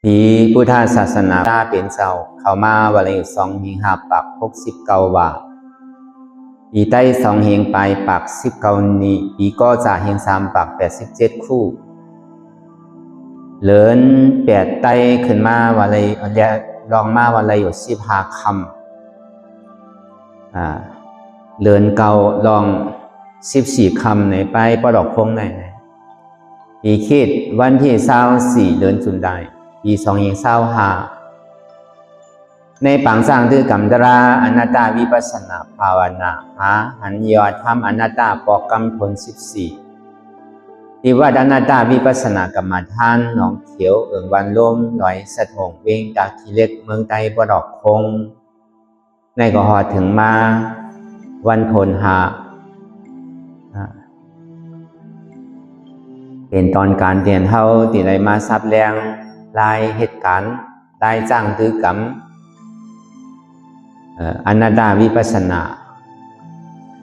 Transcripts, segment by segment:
ปีพุทธศาสนาเป็นเจ้าเขามาวันละ2 หิง 5 ปัก69 บาทปีใต้2 หิงไปปัก19นี้ปีก็จะหิง3 ปัก87 คู่เลิน8ใต้ขึ้นมาวันละลองมาวันละอยู่15 คำเลินเก่าลอง14 คำในไปปลอกพงในปีคิดวันที่24เลินจุนได้ปี2 หิง 25ในปังสร้างตือกำตราอนัตตาวิปัสสนาภาวนาหันยอดทำอนัตตาปอกกรรมผล14ที่ว่าอนัตตาวิปัสสนากรรมฐานหนองเขียววันลมลอยสะทงเวงจากทีเล็กเมืองไตปดอกคงในก็หอดถึงมาวันพลหาเป็นตอนการเรียนเฮาติไรมาซับแรงลายเหตุการณ์ลายจ้างตือกรรมอนัตตาวิปัสสนา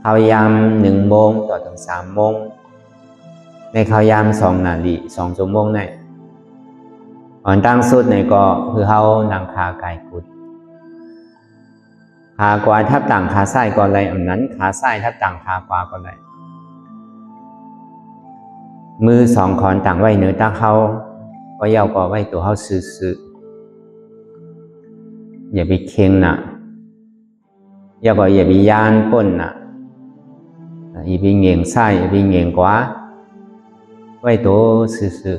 เขายาม1 โมงต่อถึง3 โมงในเขายาม2 นาที2 ชั่วโมงในอ่อนตั้งสุดในก็คือเขานางคาไก่กุดขากว่าทับต่างขาซ้ายก่อนไรอันนั้นขาซ้ายทับต่างขากว่าก่อนไรมือ2 ขอนต่างไว้เหนือตาเขาก็เย้าก็ไว้ตัวเขาซื้ออย่าไปเค็งนะอย่าก็อย่าไปยานป้นนะอย่าไปเงียงซ้ายอย่าไปเงียงขวาไว้ตัวซื้อ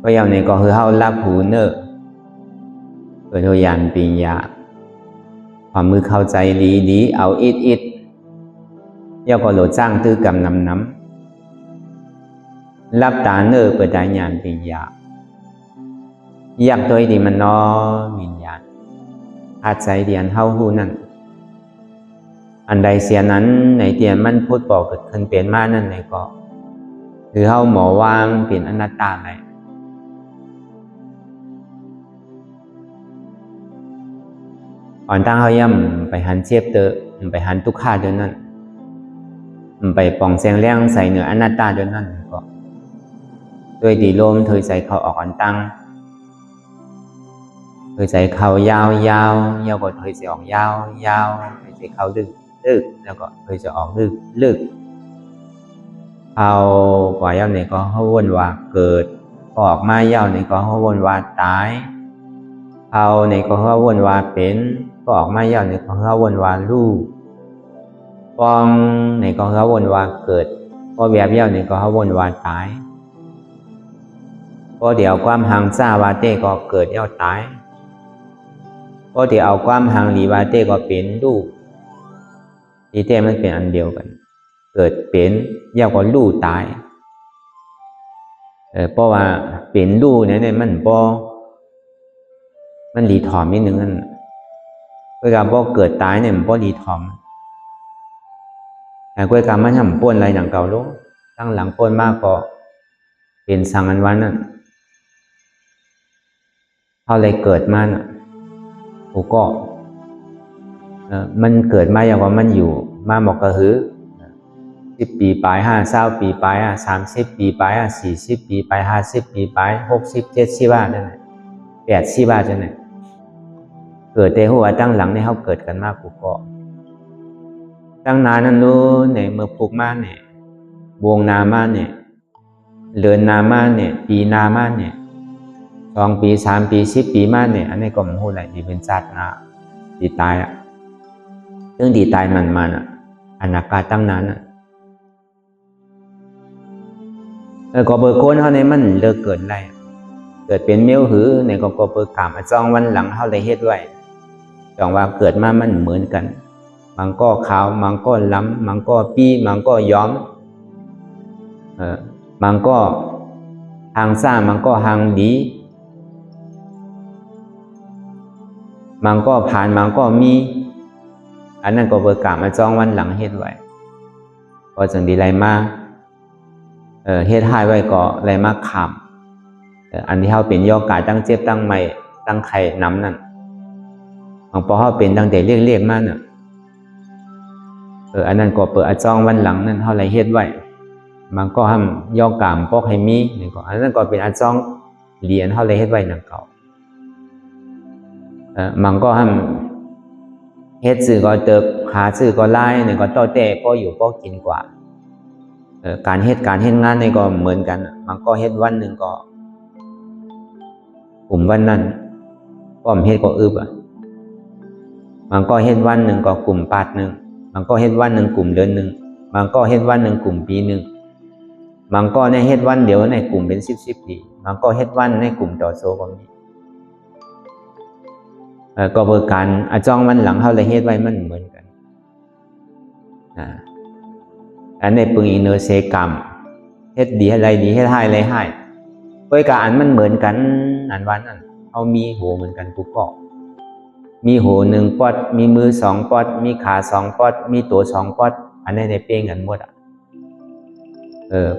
ก็เย้านี่ก็คือเขารับหูเนอเปิดตัวยานปิญญาความมือเข้าใจดีเอาอิดย่อก็โหลดจ้างตื้อกำน้ำรับตาเนอเปิดได้ญาณปิญญาอยากตัวดีมันนอวิญญาณอาใจเดียนเฮาหูนั่นอันใดเสียนั้นในเตียนมันพูดบอกเกิดขึ้นเป็นมานั่นในก็คือเฮาหมอวางเป็นอนัตตาไหนอ่อนตั้งเฮาย่ำไปหันเชียบเตอไปหันทุกข้าเดินนั่นไปป่องแสงแรงใส่เหนืออนัตตาเดินนั่นก็ด้วยดีลมเธอใส่เขาออกอ่อนตั้งเธอใส่เขายาวก็เธอใส่ออกยาวเธอใส่เขาลึกแล้วก็เธอจะออกลึกเขากว่ายาวเนี่ยก็เขาวนว่าเกิดออกมายาวเนี่ยก็เขาวนว่าตายเขาเนี่ยก็เขาวนว่าเป็นก็ออกมายาวเนี่ยก็เขาวนว่าลูกฟองในก็เขาวนว่าเกิดพอแบบเย้าในก็เขาวนว่าตายพอเดี๋ยวความหังซ่าวาเต้ก็เกิดเย้าตายพอเดี๋ยวเอาความหังหลีวาเต้ก็เป็นลูกอีเต้มันเป็นอันเดียวกันเกิดเป็นเย้าก็ลูกตายเพราะว่าเป็นลูกเนี่ยมันพอมันรีถอมนิดนึงนั่นเวลาพอเกิดตายเนี่ยมันพอรีถอมแต่กวยกรรมมันทำป้นอะไรหนังเก่าลูกตั้งหลังป้นมากก็เป็นสังอันวันนั่นเขาเลยเกิดมาน่ะโอ้ก็มันเกิดมาอย่างว่ามันอยู่มาหมอกกระหือ10 ปีไป20 ปีไป30 ปีไป40 ปีไป50 ปีไป60 70 บาทนั่นแหละ80 บาทนั่นแหละเกิดแต่หัวตั้งหลังในเขาเกิดกันมากกูก็ตั้งนานนั้นรู้เนี่ยเมื่อปลูกมาเนี่ยวงนามาเนี่ยเลือนนามาเนี่ยปีนามาเนี่ย2 ปี3 ปี10 ปีมาเนี่ยอันนี้ก็มันพูดอะไรดีเป็นจัดนะดีตายเรื่องดีตายมันอนาคตตั้งนานก็เบอร์โคนเขาในมันเลิกเกิดไรเกิดเป็นเมียวหือเนี่ยก็เบอร์กามจองวันหลังเขาเลยเฮ็ดไว้จองว่าเกิดมามันเหมือนกันมังก็ขาวมังก็ล้ำมังก็ปี้มังก็ย้อมมังก็หางซ่ามังก็หางดีมังก็ผ่านมังก็มีอันนั้นก็เบอร์กามาจ้องวันหลังเฮ็ดไว้ก็จังดีไรมากเฮ็ดให้ไว้ก็ไรมากขำอันที่เขาเป็นย่อกายตั้งเจ็บตั้งไม่ตั้งไข่น้ำนั่นบางพอเขาเป็นตั้งแต่เรียกมากน่ะอันนั้นก็เปิดจ้องวันหลังนั่นเท่าไรเฮ็ดไว้ มันก็ห้ามย่อกามปอกให้มีนี่ก็อันนั้นก็เป็นอันซ่องเหรียญเฮาเลยเฮ็ดไว้นำเก่ามันก็ห้ามเฮ็ดสื่อก็เติบหาสื่อก็หลายนี่ก็ต่อแต่พออยู่พอกินกว่าการเฮ็ดงานนี่ก็เหมือนกันมันก็เฮ็ดวันนึงก็กลุ่มวันนั้นก็เฮ็ดก็อึบมันก็เฮ็ดวันนึงก็กลุ่มปาดนึงมันก็เฮ็ดวันนึงกลุ่มเดือนนึงมันก็เฮ็ดวันนึงกลุ่มปีนึงมันก็ในเฮ็ดวันเดียวในกลุ่มเป็น10ปีมันก็เฮ็ดวันในกลุ่มต่อโซก็มีก็เพื่อการจ้องวันหลังเฮาเลยเฮ็ดไว้มันเหมือนกันอันในปึงอีเนอเซกรรมเฮ็ดดีอะไรดีเฮ็ดให้อะไรให้ด้วยการอันมันเหมือนกันอันวันนั้นเฮามีหูเหมือนกันทุกข้อมีหู1ปอดมีมือ2ปอดมีขา2ปอดมีตัว2ปอดอันนี้ในเป้งกันหมด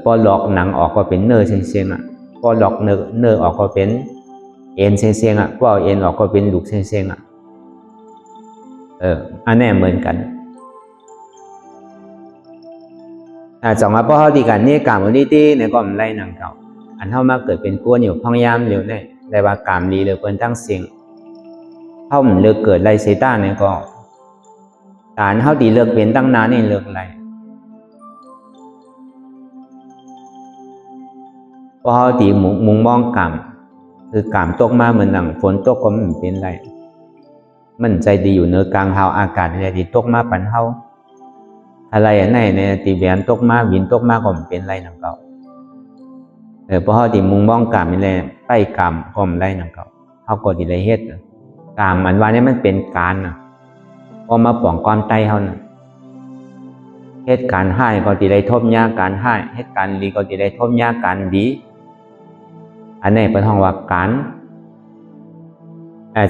พอหลอกหนังออกก็เป็นเนื้อเสียงพอหลอกเนื้อออกก็เป็นเอ็นเสียงพอเอาเอ็นออกก็เป็นลูกเสียงอันนี้เหมือนกันสองพอเขาดีกันนี่กามวันนี้ที่ในก็มันไล่หนังเก่าอันเท่ามาเกิดเป็นกวนอยู่พองยามเร็วเนี่ยได้ว่ากามดีเลยเพิ่นตั้งเสียงเท่ามันเลือกเกิดไล่เซต้าเนี่ยก็การเท่าดีเลือกเป็นตั้งนานนี่เลือกไล่พอเขาตีมุงมองกามคือกามตกมาเหมือนหนังฝนตกก็มันเป็นไรมันใจดีอยู่เนื้อกลางเฮาอากาศเนี่ยดีตกมาปันเฮาอะไรในตีแหวนตกมาวินตกมาก็มันเป็นไรหนังเก่าเพราะเฮาตีมุงมองกามนี่แหละไปกามก็มันไรหนังเก่าเฮาก็ดีเลยเฮ็ดกามมันว่านี่มันเป็นการพอมาป้องความไตเฮาน่ะเฮ็ดการให้ก็ดีเลยทบยาการให้เฮ็ดการดีก็ดีเลยทบยาการดีอันนี้เป็นห้องว่าการ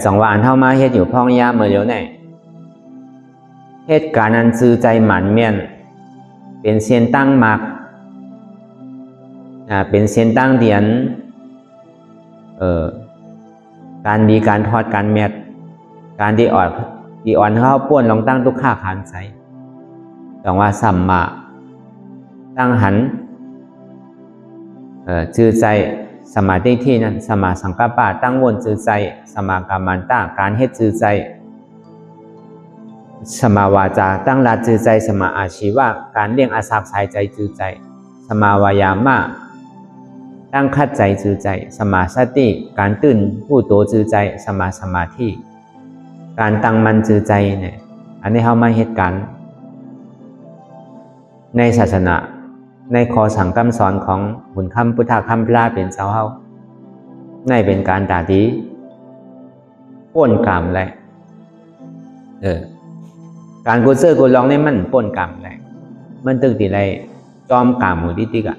สองว่าอันเท่ามาเฮ็ดอยู่พ้องยาเมื่อเดียวเนี่ยเหตุการณ์นั้นซื้อใจหมันเมียนเป็นเซียนตั้งมากเป็นเซียนตั้งเดียนการดีการทอดการแมทการดีอ่อนเข้าป้วนลองตั้งทุกข้าขานใสสองว่าสัมมาตั้งหันชื่อใจสมาธิที่นั้นสมาสังกัปปะตั้งวนจือใจสมากรรมันตาการเฮ็ดจือใจสมาวาจาตั้งลาจือใจสมาอาชีวะการเลี้ยงอาศักสายใจจือใจสมาวายามะตั้งคัดใจจือใจสมาสติการตื่นผู้โตจือใจสมาสมาธิการตั้งมันจือใจเนี่ยอันนี้เฮามาเฮ็ดกันในศาสนาในข้อสั่งคำสอนของบุญคำพุทธคำพระเป็นเจ้าเฮาในเป็นการตาดีป้นกรรมแหละการกูเซอร์กูลองนี่มันป้นกรรมแหละมันตึกตีไรจอมกรรมหมู่ดิติกะ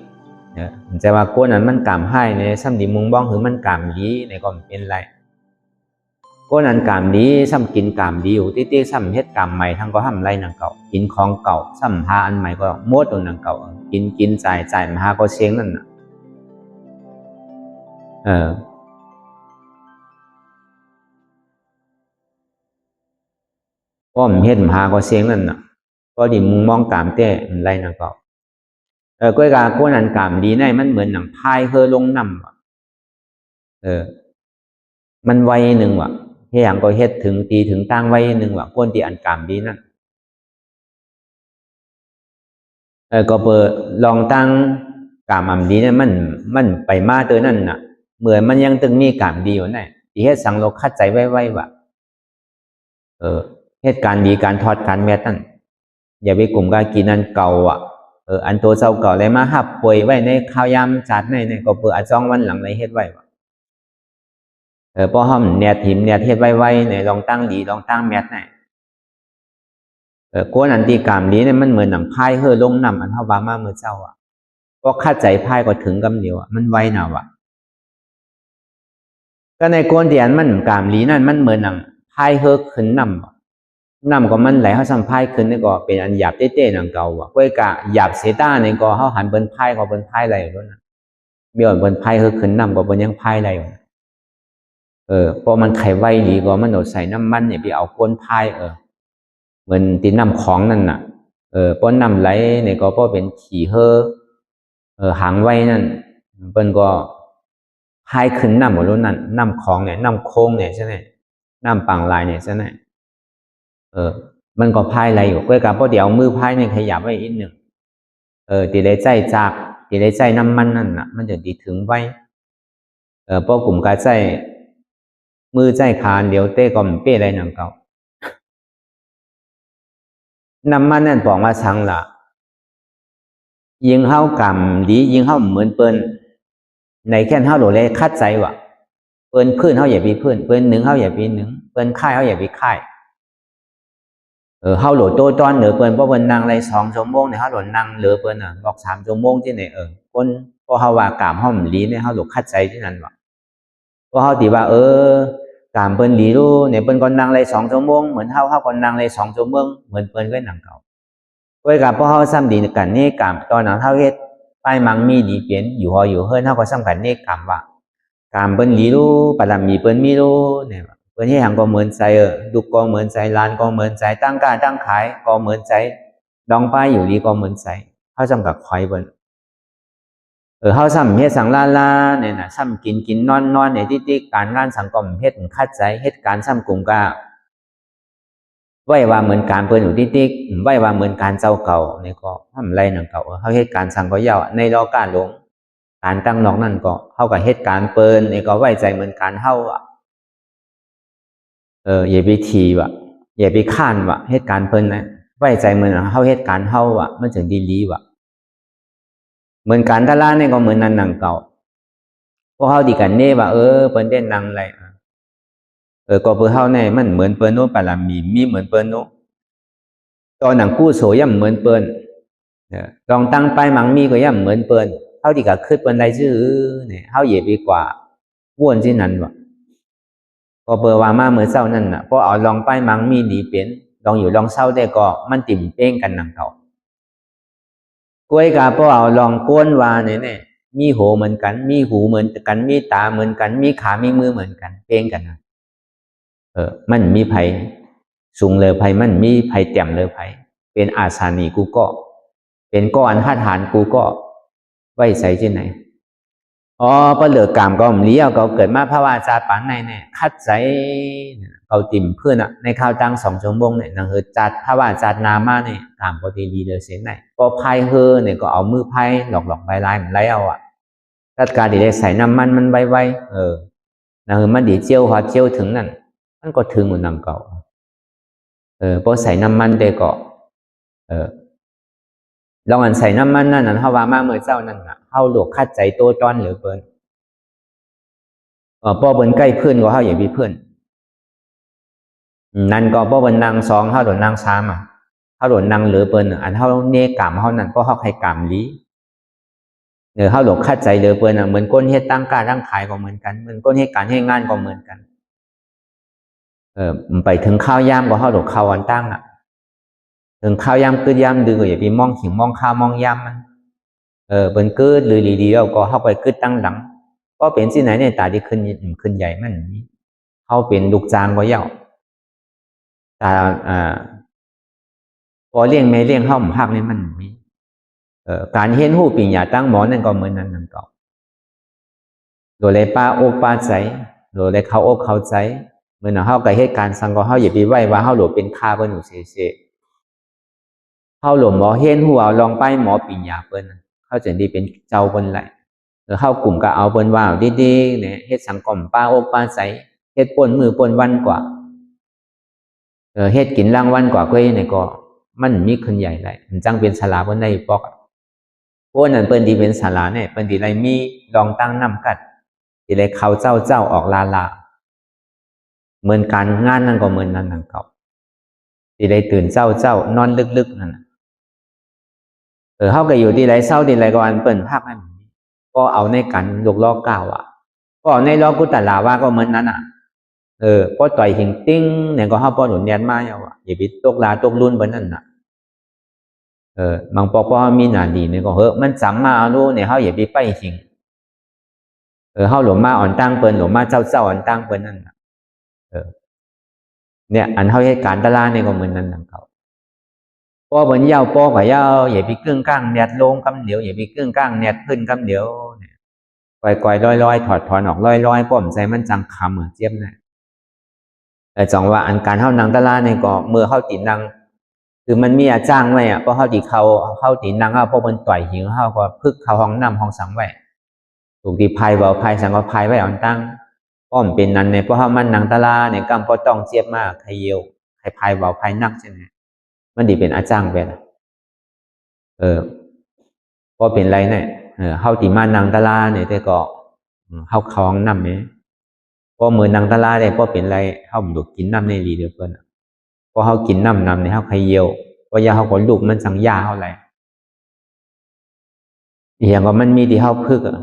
มันจะว่ากูนั้นมันกรรมให้ในซ้ำดีมุงบ้องหรือมันกรรมดีในก็เป็นไรกูนั้นกรรมดีซ้ำกินกรรมดีอยู่ติซ้ำเฮ็ดกรรมใหม่ทั้งก็ทำไรนังเก่ากินของเก่าซ้ำหาอันใหม่ก็มดตัวนังเก่ากินจ่ายมาหาก็เชียงนั่นน่ะก็มันเฮ็ดมาหาก็เชียงนั่นน่ะก็ดิมุงมองกรรมแต่มันไรนังเก่าก้อยกากูนั้นกรรมดีในมันเหมือนหนังพายเฮอลงน้ำมันไวหนึ่งว่ะเฮียงก็เฮ็ดถึงตีถึงตั้งไว้หนึ่งว่าก้นที่อันกรรมดีนั่นก็เปิดลองตั้งกรรมอันดีเนี่ยมันไปมาตัวนั่นน่ะเหมือนมันยังตึงมีกรรมดีอยู่ไหนที่เฮ็ดสังโลกคัดใจไว้ว่ะเหตุการณ์ดีการทอดการแม่นั่นอย่าไปกลุ่มการกินนั่นเก่าอันตัวเจ้าเก่าเลยมาหับป่วยไว้ในข้าวยำจัดในก็เปิดอาจ้องวันหลังในเฮ็ดไว้ว่ะพอห้อมเนียถิ่มเนียเทศไว้เนี่ยลองตั้งดีลองตั้งแมทเนี่ยกวนอันตีกรรมดีเนี่ยมันเหมือนหนังพายเฮ่อลงน้ำอันเท่าบามาเมื่อเจ้าก็คาดใจพายก็ถึงกำเดียวมันไวหนาวก็ในกวนที่อันมันกรรมดีนั่นมันเหมือนหนังพายเฮ่อขึ้นน้ำก็มันไหลเขาสัมพายขึ้นนี่ก็เป็นอันหยาบเต้ๆหนังเก่าก้อยกะหยาบเซต้าเนี่ยก็เขาหันเบิ้ลพายก็เบิ้ลพายอะไรอยู่นั่นมีอ่อนเบิ้ลพายเฮ่อขึ้นน้ำก็เบิ้ลยังพายอะไรอยู่พอมันไขไวดีก็มันโดดใส่น้ำมันเนี่ยไปเอาก้นพายเหมือนตีน้ำของนั่นน่ะป้นน้ำไหลเนี่ยก็เพราะเป็นขี่เฮอ หางไว้นั่นเปิ้นก็พายขึ้นน้ำหมดรู้นั่นน้ำคลองเนี่ยน้ำโค้งเนี่ยใช่ไหมน้ำปังลายเนี่ยใช่ไหมมันก็พายอะไรอยู่ก็กับพอเดี๋ยวมือพายเนี่ยขยับไว้อีกหนึ่งตีได้ใจจากตีได้ใจน้ำมันนั่นน่ะมันจะดีถึงไว้พอกลุ่มกาใจมือใจคานเดี๋ยวเต้ก็มันเป้อะไรหนังเก่าน้ำมันนั่นบอกมาชังละยิงเข้ากำดียิงเข้าเหมือนเปิ้นในแค่เข้าโหลเลยคัดใจวะเปิ้นพื้นเข้าอย่าปีพื้นเปิ้นหนึ่งเข้าอย่าปีหนึ่งเปิ้นค่ายเข้าอย่าปีค่ายเข้าโหลโตตอนเหนือเปิ้นเพราะเปิ้นนั่งเลย2 ชั่วโมงเนี่ยเข้าโหลนั่งเหลือเปิ้นบอก3 ชั่วโมงที่ไหนคนพอเขาว่ากามเข้ามันลีเนี่ยเข้าโหลคัดใจที่นั่นวะพอเขาตีว่ากามเปิ้นดีรู้เนี่ยเปิ้นก็นั่งเลย2 ชั่วโมงเหมือนเข้าก็นั่งเลย2 ชั่วโมงเหมือนเปิ้นก็นั่งเก่าก็กับพอเขาซ้ำดีกันนี่กามตอนนั้นเท่าเฮ็ดป้ายมังมีดีเปลี่ยนอยู่หออยู่เฮิรนเขาก็ซ้ำกันนี่กามว่ากามเปิ้นดีรู้ปะลำมีเปิ้นมีรู้เนี่ยเปิ้นให้หังก็เหมือนใจดุกก็เหมือนใจลานก็เหมือนใจตั้งการตั้งขายก็เหมือนใจดองป้ายอยู่ดีก็เหมือนใจเขาซ้ำกับควายเปิ้นเขาซ้ำเฮ็ดสังลาลาเนี่ยนะซ้ำกินนอนเนี่ยที่การงานสังคมเฮ็ดคัดใจเฮ็ดการซ้ำกลุ่มกาไว้ว่าเหมือนการเปิ้นอยู่ที่ไว้ว่าเหมือนการเจ้าเก่าเนี่ยก็ทำไรหนังเก่าเขาเฮ็ดการสังก็ยาวในรอการหลงการตั้งนอกนั่นก็เขากับเฮ็ดการเปิ้นเนี่ยก็ไว้ใจเหมือนการเฮาอย่าไปทีว่ะอย่าไปข้านว่ะเฮ็ดการเปิ้นนะไว้ใจเหมือนเฮาเฮ็ดการเฮาว่ะมันถึงดีลีว่ะเหมือนการตะล่าเนี่ยก็เหมือนนั้นหนังเก่าพวกเฮาดีกันเน่ว่าเปิ้นได้นังอะไรก็เปิ้นเฮาเนี่ยมันเหมือนเปิ้นโนปะละมีเหมือนเปิ้นโนตอนหนังกู้โสย่ำเหมือนเปิ้นลองตั้งไปมังมีก็ย่ำเหมือนเปิ้นเฮาดีก็คือเปิ้นได้ชื่อเนี่ยเฮาเหยียบดีกว่าว่วนที่นั้นว่ะก็เปิ้นว่ามาเมื่อเช้านั่นน่ะพอเอาลองไปมังมีดีเป็นลองอยู่ลองเช้าได้ก็มันติ่มเป้งกันหนังเก่ากล้วยกาพอเอาลองก้นว่าเนี่ยมีหูเหมือนกันมีหูเหมือนกันมีตาเหมือนกันมีขามีมือเหมือนกันเป้งกันนะมันมีไผสูงเลยไผมันมีไผเต็มเลยไผเป็นอาสานีกูก็เป็นก้อนหัดหานกูก็ไว้ใส่ที่ไหนพอเหลือกามก็เลี้ยวก็เกิดมาภาวะจาปันในเนี่ยคัดใจเขาติ่มเพื่อนในข้าวตั้ง2 ชั่วโมงเนี่ยนังจัดภาวะจัดนามาเนี่ยกามก็ดีเลยเสียไหนพอพายเนี่ยก็เอามือพายหลอกใบลายมันไล่เอาจัดการดีเลยใส่น้ำมันไวนังมันดีเจียวหัวเจียวถึงนั่นมันก็ถึงเหมือนนังเก่าพอใส่น้ำมันเด็กก็ลองอันใส่น้ำมันนั่นเขาว่ามาเมื่อเจ้านั่นเขาหลวกคัดใจโตตอนหรือเปิ้นพอเปิ้นใกล้เพื่อนก็เขาอย่ามีเพื่อนนั่นก็พอเปิ้นนาง2เขาโดนนาง3เขาโดนนางหรือเปิ้นอันเขาเนกามเขานั่นก็เขาใครกามลีเขาหลวกคัดใจหรือเปิ้นเหมือนก้นเฮ็ดตั้งการตั้งขายก็เหมือนกันเหมือนก้นเฮ็ดการให้งานก็เหมือนกันไปถึงข้าวยามก็เขาหลวกข้าวอันตั้งถึงข้าวยามคือยามดื้อก็อย่าไปมองขิงมองข้าวมองยามมันเป็นกึดหรือดีๆก็เข้าไปกึดตั้งหลังก็เป็นที่ไหนในตาที่ขึ้นใหญ่มันเข้าเป็นลูกจางก็ยาวแต่พอเลี้ยงไม่เลี้ยงเข้าหมู่ภาคนี่มันมีการเห็นหูปิญญาตั้งหมอนั่นก็เหมือนนั้นนั่นก็โดยเลยป้าอกป้าใจโดยเลยเขาอกเขาใจเหมือนเข้ากับเหตุการณ์สังก็เข้าอย่าไปไหวว่าเข้าหลวเป็นข้าเปิ้นหนูเสียเข้าหลวหมอเห็นหัวลองไปหมอปิญญาเปิ้นเขาจะดีเป็นเจ้าเปิ้นไหลเข้ากลุ่มก็เอาเปิ้นว่าดีๆเนี่ยเฮ็ดสังคมป้าอกป้าใจเฮ็ดป่นมือป่นวันกว่าเฮ็ดกินรางวัลกว่าก็เนี่ยก็มันมีขึ้นใหญ่ไรมันจังเป็นศาลาเปิ้นได้ปอกพวกนั้นเปิ้นดีเป็นศาลาเนี่ยเปิ้นดีไรมีลองตั้งน้ำกัดดีไรเขาเจ้าออกลาเหมือนการงานนั่นก็เหมือนนั้นนั่นเก่าดีไรตื่นเจ้านอนลึกๆนั่นเขาก็อยู่ดีไรเศร้าดีไรก็อันเปิ้นภาคให้ก็เอาในกันยกล้อก้าวก็เอาในล้อกุตลาว่าก็เหมือนนั้นพอต่อยหิงติ้งเนี่ยก็เขาป้อนหนุนเนียนมาอย่าไปตกลาตกรุ่นบนนั่นบางปอมีหนาดีเนี่ยก็มันจำมาเอาลูเนี่ยเขาอย่าไปไปหิงเขาหลวมาอ่อนตั้งเปิ้นหลวมาเจ้าอ่อนตั้งเปิ้นนั่นเนี่ยอันเขาให้การตลาดเนี่ยก็เหมือนนั้นเขา ป้อเหมือนยาวป้อกับยาวอย่าไปกึ่งกลางแดดลงกำเดียวอย่าไปกึ่งกลางแดดขึ้นกำเดียวก่อยๆลอยๆถอดถอนออกลอยๆป้อมใจมันจังคำเหมือนเจี๊ยบนะแต่จังว่าอันการเข้านางตะลาเนี่ยก็เมื่อเข้าตีนางคือมันมีอาจ้างไว้อะเพราะเข้าตีเข้าตีนางเพราะมันต่อยหิวเข้าก็พึกเข้าห้องน้ำห้องสังไว้ถูกตีภัยเบาภัยสังก็ภัยไว้อ่อนตั้งป้อมเป็นนั้นเนี่ยเพราะเข้ามันนางตะลาเนี่ยกำก็ต้องเจี๊ยบมากใครเยียวใครภัยเบาภัยนักใช่ไหมมันดีเป็นอาจ้างไปนะพอเป็นไรเนี่ยเข้าตีมานางตะลาเนี่ยแต่ก็เข้าคลองน้ำเนี่ยพอมือนางตะลาเนี่ยพอเป็นไรเข้าดูกินน้ำในรีเดือเพิ่นพอเขากินน้ำเนี่ยเขาใครเยียวพอยาเขาก็ลูกมันสังยาเท่าไรอย่างก็มันมีที่เขาพึกอ่ะ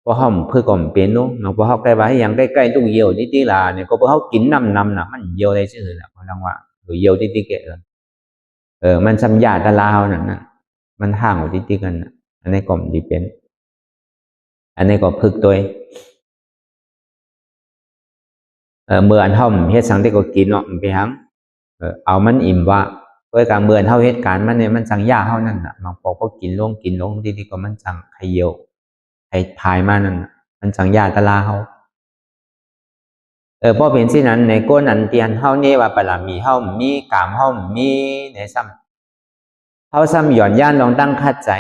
พอเขาพึกก็มันเป็นนู้นพอเขาใกล้บ้านอย่างใกล้ๆลูกเยียวนิดๆล่ะเนี่ยก็พอเขากินน้ำน่ะมันเยียวได้ชื่อแหละเขาลังว่าหรือเยียวนิดๆเกะมันสัญญาตะลาวนั่นน่ะมันห่างอยู่นิดๆกันน่ะอันนี้ก็ดีเป็นอันนี้ก็พึกตัวเมื่ออันเท่าเฮ็ดสังที่ก็กินเนาะมันไปหังเอามันอิ่มว่าโดยการเมื่อเท่าเหตุการณ์มันเนี่ยมันสังยาเท่านั้นน่ะบางปอกก็กินลงดีๆก็มันสังไขเยียวไขพายมานั่นมันสังยาตะลาเขาพอเป็นที่นั้นในก้นอันเตียนเท่านี้ว่าปรามีเท่ามีกามเท่ามีในซ้ำเท่าซ้ำหย่อนย่านลองตั้งคัดใจ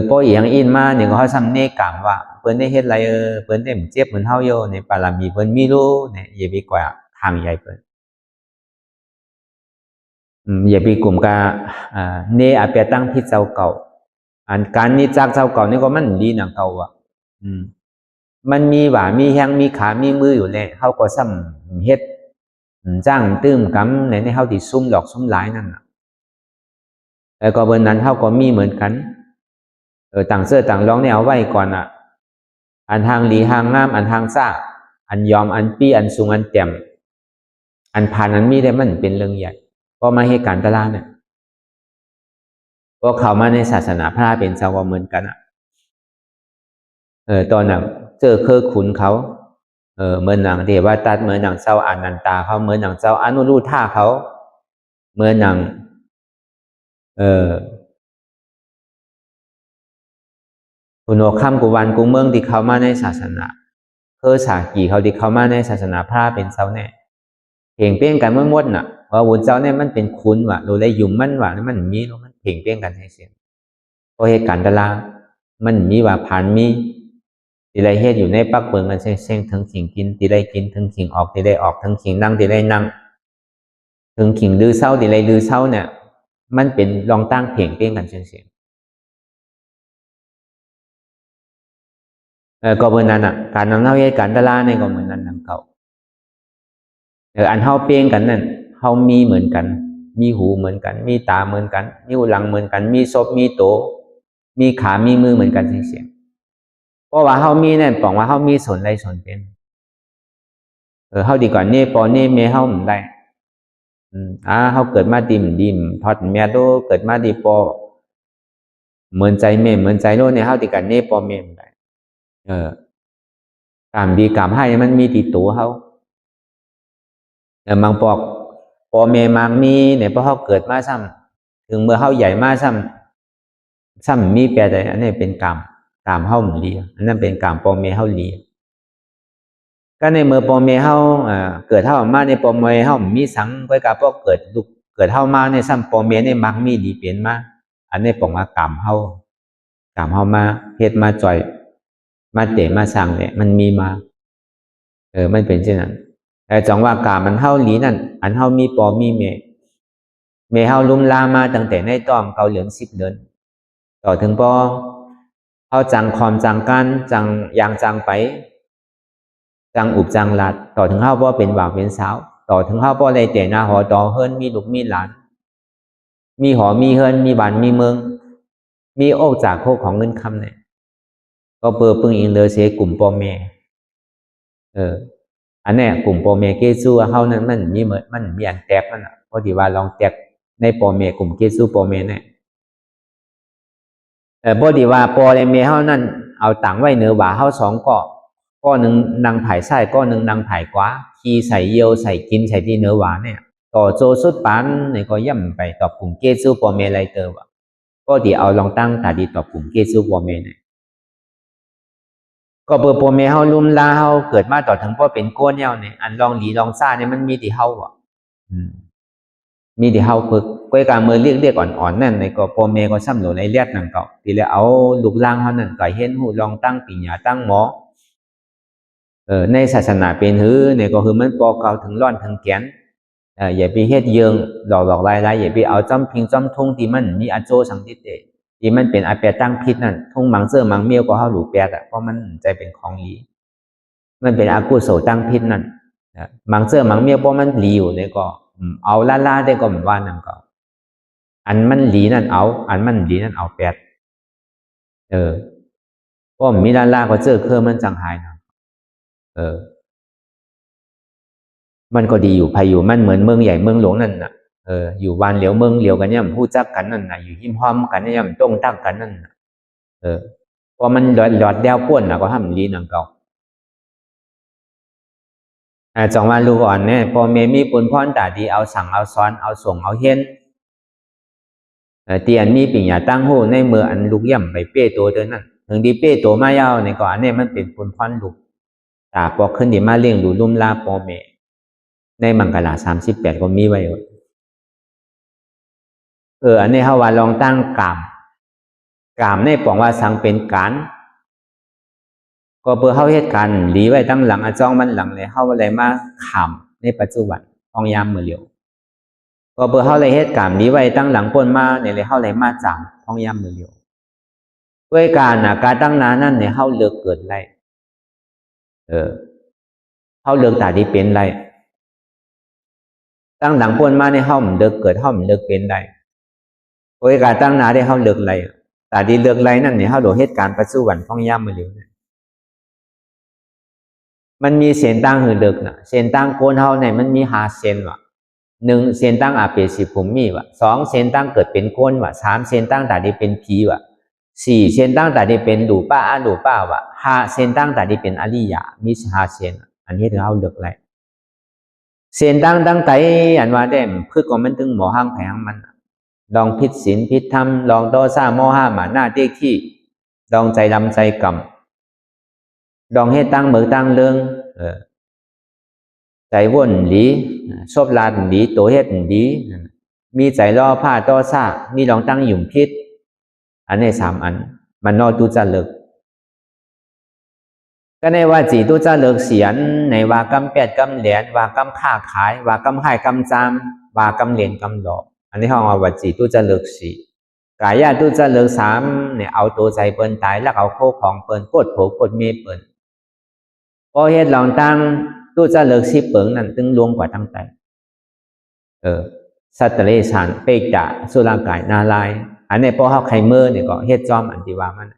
พออีหยังอินมาเนี่ยก็เขาซ้ำเนกามว่าเพิ่นได้เฮ็ดไรเพิ่นได้เจ็บเหมือนเฮาโยในปารามีเพิ่นมีรู้เนี่ยอย่าไปกว่าทางใหญ่เพิ่นอย่าไปกลุ่มกาเนอาเปียตั้งที่เจ้าเก่าอันการนี้จากเจ้าเก่านี่ก็มันดีนะเก่าอ่ะมันมีหว่ามีแฮงมีขามีมืออยู่เลยเฮาก็ซ้ำเฮ็ดจ้างตื้มกำในเฮาที่ซุ่มดอกซุ่มหลายนั่นน่ะแล้วก็เบิ่นนั้นเฮาก็มีเหมือนกันต่างเสื้อต่างร้องเนี่ยเอาไว้ก่อนอ่ะอันทางหลีหางงามอันทางซ่าอันยอมอันปี้อันสูงอันเต็มอันผ่านอันมีได้มันเป็นเรื่องใหญ่พอมาเหตุการณ์ตลาดเนี่ยพอเข้ามาในศาสนาพระเป็นชาวเหมือนกันอ่ะตอนนั้นเจอเคยขุนเขาเหมือนหนังเทวทัตเหมือนหนังเจ้าอนันตาเขาเหมือนหนังเจ้าอนุรุทธาเขาเหมือนหนังคุณโอข้ามกุวันกุเมืองที่เขามาในศาสนาสากีเขาที่เขามาในศาสนาพระเป็นเจ้าแน่เพ่งเปี้ยงกันเมื่อมดน่ะว่าวุ้นเจ้าเนี่ยมันเป็นคุณว่ะเราได้ยุ่มมันว่ะมันมีมันเพ่งเปี้ยงกันให้เสียเพราะเหตุการณ์ตลาดมันมีว่าผ่านมีที่ได้เฮ็ดอยู่ในปักเบิงกันเส้นถึงขิงกินที่ได้กินถึงขิงออกที่ได้ออกถึงขิงนั่งที่ได้นั่งถึงขิงดื้อเศร้าที่ได้ดื้อเศร้าเนี่ยมันเป็นลองตั้งเพ่งเปี้ยงกันเสียก็เหมือนนั้นอ่ะการนำเท่าเหตุการณ์ตลาดเนี่ยก็เหมือนนั้นนั่นเขาอันเท่าเปี้ยงกันนั่นเท่ามีเหมือนกันมีหูเหมือนกันมีตาเหมือนกันมีหูหลังเหมือนกันมีศพมีโตมีขามีมือเหมือนกันเสียเพราะว่าเฮามีเนี่ยบอกว่าเฮามีส่วนใดส่วนเป็นเฮาดีกว่านี่ปอนี่เมเฮามันได้เฮาเกิดมาดิมทอดแม่โตเกิดมาดีปอเหมือนใจเมเหมือนใจโลเนี่ยเฮาดีกว่านี่ปอเมมันได้กามดีกามให้มันมีติดตัวเฮาบางปอกปอเมมังมีเนี่ยเพราะเฮาเกิดมาซ้ำถึงเมื่อเฮาใหญ่มาซ้ำมีแปลใดอันนี้เป็นกามเฮามันเลียอันนั้นเป็นกามปอเมเฮาเลียก็ในเมื่อปอเมเฮาเกิดเฮามาในปอเมเฮามีสังไว้กับพอเกิดลูกเกิดเฮามาในซ้ำปอเมในมักมีดีเปลี่ยนมาอันนี้ปองว่ากามเฮมาเฮ็ดมาจ่อยมาเตะมาสั่งเนี่ยมันมีมามันเป็นเช่นนั้นแต่จังว่ากามมันเฮาหลีนั่นอันเฮามีปอมีเมเฮาลุ่มลามาตั้งแต่ในต้อมเกาเหลือง10 เดือนต่อถึงปอเฮาจังคอมจังกันจังยางจังไปจังอุบจังหลัดต่อถึงเฮาบ่เป็นบ่าวเป็นสาวต่อถึงเฮาบ่ได้แต่หน้าหอต่อเฮิรนมีลูกมีหลานมีหอมีเฮิรนมีบ้านมีเมืองมีโอกจากโคกของเงินคำเนี่ยก็เปิดปึงอิงเลเสกลุ่มปอเมอันนี้กลุ่มปอเมเกซูเฮานั้นมันมีอันแตกมันอ่ะพอดีว่าลองแตกในปอเมกลุ่มเกซูปอเมเนี่ยพอดีว่าปอเมเฮานั้นเอาตังไว้เหนือว่าเฮา2ก้อหนึ่งนางไผ่ไส้ก้อหนึ่งนางไผ่กว้าขี้ใส่เยี่ยวใส่กินใส่ที่เนื้อหวานเนี่ย ต่อโจสุดปานในก็ย่ำไปตอบกลุ่มเกซูปอเมไรเตอร์ว่ะก็ดีเอาลองตั้งตาดีตอบกลุ่มเกซูปอเมเนี่ยก็เบอร์ปอเมเฮาลุ่มลาเฮาเกิดมาต่อถึงพ่อเป็นโก้เนี่ยเนี่ยอันลองหลีลองซ่าเนี่ยมันมีที่เฮาอ่ะมีที่เฮาฝึกก้อยการเมื่อเรียกอ่อนๆนั่นในก็ปอเมก็ซ้ำหลในเลียดนั่นก็ทีแล้วเอาลูกล่างเฮานั่นก็เห็นหูลองตั้งปิญญาตั้งหมอในศาสนาเป็นหือเนี่ยก็คือมันปอเก่าถึงร้อนถึงแกนอย่าไปเฮ็ดเยิงหลอกลายอย่าไปเอาจำพิงจำทุ่งที่มันมีอาโจสังติเตที่มันเป็นอาเปียตั้งพิษนั่นทุ่งมังเสื้อมังเมียวก็เฮาหลูแปดเพราะมันใจเป็นของหลีมันเป็นอากุศลตั้งพิษนั่นมังเสื้อมังเมียวเพราะมันหลีอยู่เนี่ยก็เอาล่าได้ก็เหมือนว่านั่นก็อันมันหลีนั่นเอาอันมันหลีนั่นเอาแปดเพราะมีล่าก็เจอเครื่องมันจังหายนะมันก็ดีอยู่ภายอยู่มันเหมือนเมืองใหญ่เมืองหลวงนั่นน่ะอยู่วานเหลียวเมืองเหลียวกันเนี่ยพูดจักกันนั่นน่ะอยู่หิมห้อมกันเนี่ยมันต้องตั้งกันนั่นน่ะพอมันหลอดเดียวป้วนน่ะก็ทำดีนังเก่าจองวันรู้ก่อนเนี่ยพอเมมีปุนพรตาดีเอาสั่งเอาซ้อนเอาส่งเอาเห็นเตียนมีปิญญาตั้งหูในเมื่ออันลูกย่ำไปเป้ตัวเดินนั่นถึงดีเป้ตัวมายาวในก่อนเนี่ยมันเป็นปุนพรลูกตาปอกขึ้นดีมาเลี้ยงดูลุ่มลาปอเมในมังกร38ก็มีไว้อันนี้เขาว่าลองตั้งกามในปองว่าสังเป็นการก็เพื่อเขาเหตุการณ์หลีไว้ตั้งหลังอาจ้องมันหลังเลยเขาอะไรมาขำในปัจจุบันห้องยามมือเหลียวก็เพื่อเขาเลยเหตุการณ์หลีไว้ตั้งหลังปนมาเนี่ยเลยเขาอะไรมาจังห้องยามมือเหลียวด้วยการตั้งนานั่นเนี่ยเขาเลือกเกิดไรเขาเลือกตาดีเป็นไรตั้งหลังปนมาในห้องเลือกเกิดห้องเลือกเป็นไรโดยการตั้งนาได้เขาเลือกไรแต่ดีเลือกไรนั่นเนี่ยเขาโดยเหตุการณ์ปัจจุบันห้องย่ำมือเหลียวเนี่ยมันมีเส้นตั้งหือเลือกนะเส้นตั้งโกนเขาเนี่ยมันมี5 เส้นว่ะ1 เส้นตั้งอาเปสิภูมิว่ะ2 เส้นตั้งเกิดเป็นโกนว่ะ3 เส้นตั้งแต่ดีเป็นผีว่ะ4 เส้นตั้งแต่ดีเป็นดูป้าดูป้าว่ะ5 เส้นตั้งแต่ดีเป็นอริยะมี5 เส้นอันนี้เขาเลือกไรเส้นตั้งไตอันว่าได้พืชก็มันถึงหมอห้างแผงมันลองพิษศีลพิษธรรมลองโตซ่าโมหะหมาหน้าเตี้ยขี้ลองใจดำใจกำลองให้ตั้งเมือตั้งเรื่องใจว่นหลีชอบลาดหลีตัวเฮ็ดหลีมีใจล่อผ้าโตซ่ามีลองตั้งหยุ่มพิษอันนี้3 อันมันนอตุจะเลิกก็ในว่าจีตุจะเลิกเสียนในว่ากำ8 กำเหรียญว่ากำค้าขายว่ากำขายกำจามว่ากำเหรียญกำดอกอันนี้ห้องว่าจีตุจะเลิก4กายตุจะเลิก3เนี่ยเอาตัวใจเปิ้นตายแล้วเอาโคของเปิ้นกดโผกดเมเปิ้นพอเฮ็ดลองตั้งตุจะเลิก10เปิงนั่นตึงลวงกว่าตั้งใจสัตตะเลสานเปกจะสุรากายนาลายอันนี้พอเฮาไขเมื่อเนี่ยก็เฮ็ดจอมอันที่ว่ามัน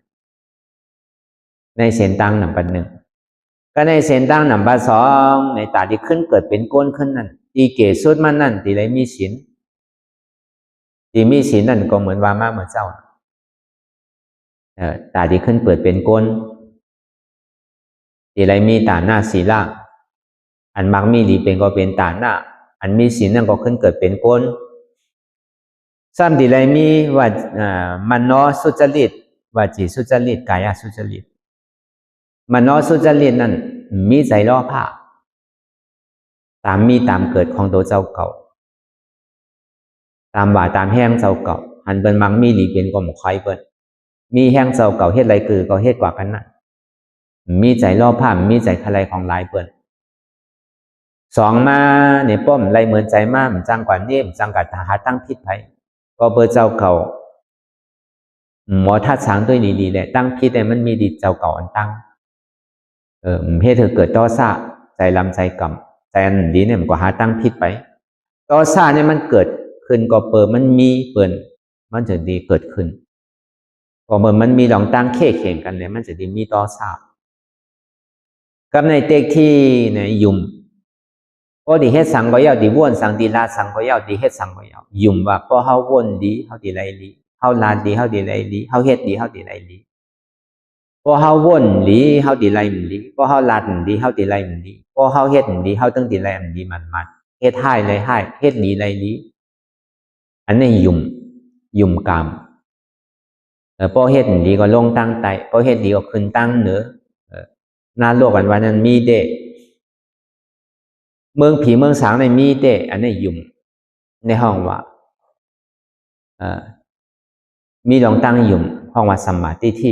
ในเส้นตั้งนำปัน1ก็ในเส้นตั้งนำปัน2ในตาที่ขึ้นเกิดเป็นก้นขึ้นนั่นตีเกสุดมันนั่นที่ไรมีศีลที่มีศีลนั่นก็เหมือนว่ามาเหมือนเจ้าตาที่ขึ้นเปิดเป็นก้นที่ไรมีตาหน้าศีลอันมักมีดีเป็นก็เป็นตาหน้าอันมีศีลนั่นก็ขึ้นเกิดเป็นก้นซ้ำที่ไรมีว่ามันนอสุจริตว่าจีสุจริตกายสุจริตมันนอสุจริตนั่นมีใจล่อผ้าตามมีตามเกิดของตัวเจ้าเก่าตามว่าตามแห้งเจ้าเก่าหันเป็นมังมีดีเป็นก็หมกไข่เปิ้นมีแห้งเจ้าเก่าเฮ็ดไรคือก็เฮ็ดกว่ากันนั่นมีใจล่อผ้ามีใจทลายของลายเปิ้น2มาเนี่ยป้อมไรเหมือนใจมากจังกว่าเนียมจังกัดหาตั้งพิษไผก็เบอร์เจ้าเก่าหมอทัดสางด้วยดีๆแหละตั้งพิษเนี่ยมันมีดีเจ้าเก่าอันตั้งเฮ็ดเธอเกิดต่อซ่าใจลำใจกำใจอันดีเนี่ยมันก็หาตั้งพิษไปต่อซ่าเนี่ยมันเกิดขึ้นก็เปิดมันมีเปิดมันจะดีเกิดขึ้นพอมันมีลองตั้งเข่งกันเนี่ยมันจะดีมีต่อซ่ากับในเต็กที่เนี่ยยุ่มพอดีเฮ็ดสังก็ยาวดีว่นสังดีลาสังก็ยาวดีเฮ็ดสังก็ยาวยุ่มว่าพอเฮาว่นดีเฮาดีไรดีเฮาลาดีเฮาดีไรดีเฮาเฮ็ดดีเฮาดีไรดีพอเฮาว่นดีเฮาดีไรมันดีพอเฮาลาดดีเฮาดีไรมันดีพอเฮาเฮ็ดดีเฮาต้องดีไรมันดีมัน ฮ็ดให้เลยให้เฮ็ดดีเลยดีอันนี้ยุ่มกรรมพอเฮ็ดดีก็ลงตั้งไตพอเฮ็ดดีก็ขึ้นตั้งเหนือหน้าโลกวันนั้นมีเดเมืองผีเมืองสางในมีเดอันนี้ยุ่มในห้องว่ามีลองตั้งยุ่มห้องว่าสัมมาทิฏฐิ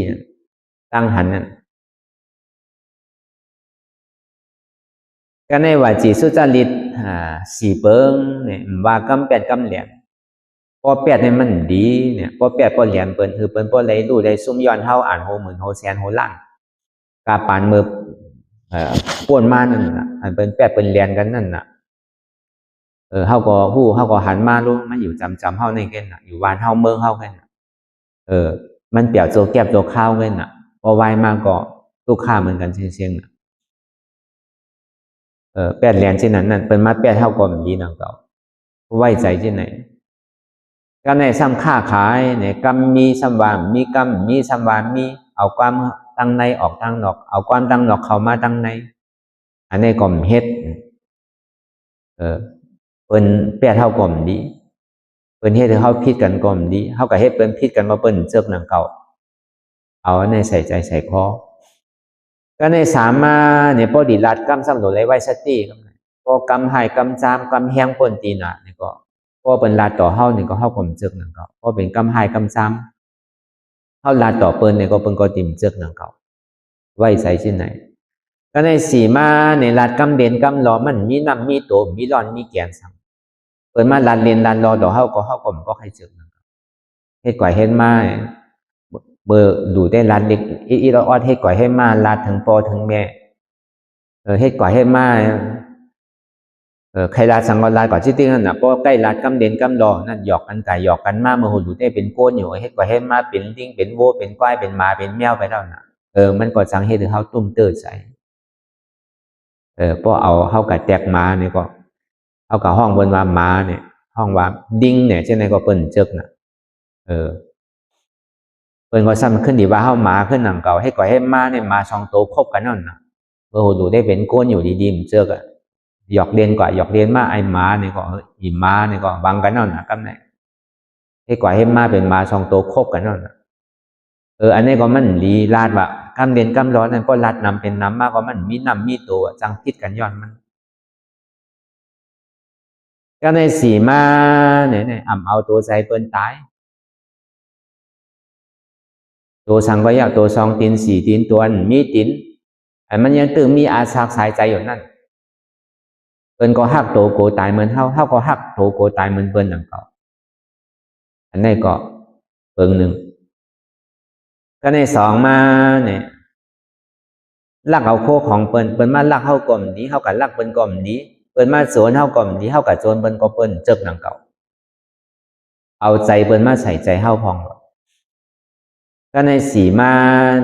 ตั้งหันนั่นก็ในว่าจีสุจริตสี่เปิงเนี่ยว่ากำแปดกำเหลี่ยมพอแปดเนี่ยมันดีเนี่ยพอแปดพอเหลี่ยมเปิ้นคือเปิ้นพอเลยดูได้ซุ่มย้อนเฮาอ่านโหมื่นโหแสนโหล้านกาปานมือป่วนมานั่นน่ะอันเปิ้นแปดเปิ้นเรียนกันนั่นน่ะเฮาก็ฮู้เฮาก็หันมารู้มันอยู่จำเฮาในเกันน่ะอยู่บ้านเฮาเมืองเฮากันน่ะมันเปรียวโจแก็บโจข้าวกันน่ะพอไวมาก็ลูกค้าเหมือนกันเสียงๆน่ะแปดเรียนที่นั้นนั่นเปิ้นมาแปดเฮาก็มันดีนังเก่าไว้ใจที่ไหนก็ในซ้ำค้าขายเนี่ยกรรมมีซ้ำวามมีกรรมมีซ้ำวามมีเอาความตั้งในออกตั้งนอกเอาความตั้งนอกเข้ามาตั้งในอันนี้ก็เฮ็ดเปิ้นแปดเฮาก็ดีเปิ้นเฮ็ดให้เฮาผิดกันก็ดีเฮาก็เฮ็ดเปิ้นผิดกันบ่เปิ้นเจิกนังเก่าเอาในใส่ใจใส่คอก็ในสามมาเนี่ยพอดีรัดกรรมซ้ำโดเลยไว้สติก็กรรมให้กรรมจามกรรมแฮงป่นตีน่ะนี่ก็พอเป็นลาต่อเฮานี่ก็เฮาก็จึกนั่นก็พอเป็นกำหายกำซ้ำเฮาลาต่อเปิ้นนี่ก็เปิ้นก็ติ่มจึกนั่นก็ไว้ใส่ที่ไหนก็ในสีมาในลาดกำเด่นกำรอมันมีน้ำมีโตมีร้อนมีแกนซ้ำเปิ้นมาลาดเรียนลาดรอดอกเฮาก็บ่ให้จึกนั่นก็เฮ็ดก่อยเฮ็ดมาเบอร์ดูได้ลาดเล็กอีละออดเฮ็ดก่อยให้มาลาดถึงพ่อถึงแม่เฮ็ดก่อยให้มาใครลาสังวรลาก่อนที่ติ้งนั่นน่ะเพราะใกล้ลาดกำเด่นกำรอนั่นหยอกกันไก่หยอกกันมาเมื่อหูดูได้เป็นโกนอยู่เฮ็ดกว่าให้มาเป็นดิ้งเป็นโวเป็นก้อยเป็นหมาเป็นแมวไปแล้วน่ะมันก็สังเฮ็ดให้เฮาตุ้มเตื้อใจพอเอาเฮากับแตกหมานี่ก็เฮากับห้องเพิ่นว่าหมาเนี่ยห้องว่าดิ้งเนี่ยจังได๋ก็เปิ้นจึกน่ะเพิ่นก็ซ้ำขึ้นดีว่าเฮาหมาขึ้นหนังเก่าให้ก่อยให้มาเนี่ยหมา2ตัวคบกันนั่นน่ะเมื่อหูดูได้เป็นโกนอยู่ดีๆมันจึกหยอกเรียนกว่าหยอกเรียนมาไอ้หมาเนี่ยก็อีหมาเนี่ยก็บังกันนั่นนะกำไหนให้กว่าให้มาเป็นหมาสองตัวคบกันนั่นนะอันนี้ก็มันลีลาดว่ากำเรียนกำร้อนนั่นก็ลาดนำเป็นน้ำมากกว่ามันมีน้ำมีตัวจังพิษกันย้อนมันก็ในสีมาเนี่ยอ่ำเอาตัวใจเปิ้นตายตัวสังก็ยากตัว2 ตีน 4 ตีนตัวมีตีนไอ้มันยังตื่นมีอาสาสายใจอยู่นั่นเปิ้นก็ฮักโตโกตายเหมือนเฮาก็ฮักโตโกตายเหมือนเปิ้นดังเก่าอันนี้ก็เปิ้งหนึ่งก็ใน2มาเนี่ยลักเอาโคของเปิ้นมาลักเฮาก่อมนี้เฮาก็ลักเปิ้นก่อมนี้เปิ้นมาโจรเฮาก่อมนี้เฮาก็โจรเปิ้นก็เปิ้นจึกดังเก่าเอาใจเปิ้นมาใส่ใจเฮาพองก็ใน4มา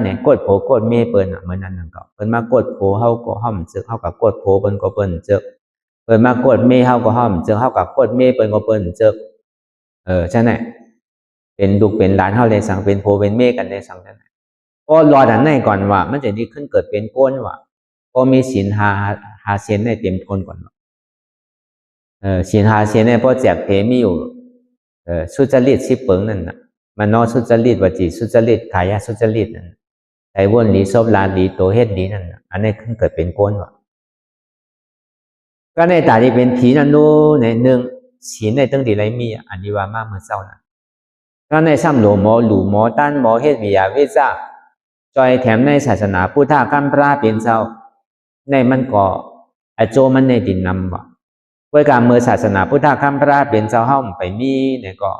เนี่ยกดโผกดเมเปิ้นเหมือนนั้นดังเก่าเปิ้นมากดโผเฮาก็ห้อมจึกเฮาก็กดโผเปิ้นก็เปิ้นจึกเปิ้นมากดเมเฮาก็ห้อมจึกเฮาก็กดเมเปิ้นก็เปิ้นจึกใช่ไหมเป็นลูกเป็นหลานเฮาได้สังเป็นโพเป็นเมกันได้สังนั้นก็รอดันในก่อนว่ามันจะดีขึ้นเกิดเป็นโกนว่าก็มีศีลหาเสียนในเต็มทนก่อนศีลหาเสียนในพอแจกเพมีอยู่สุจริต10 เปิงนั่นน่ะมันนอสุจริตวจีสุจริตกายสุจริตนั่นใจวนหลีซบลาหลีโตเฮ็ดดีนั่นน่ะอันนี้ขึ้นเกิดเป็นโกนว่าก็ในตาที่เป็นผีนั่นนู้ใน1ศีลในตั้งดีไรมีอันนี้ว่ามาเมื่อเช้าน่ะก็ในซ้ำหลวงหมอหลู่หมอต้านหมอเฮ็ดวิยาเวซ่าจอยแถมในศาสนาพุทธกัมพระเป็นเจ้าในมันก็อโจมันในดินนำว่าเพื่อการเมื่อศาสนาพุทธกัมพระเป็นเจ้าเฮาไปมีเนี่ยก็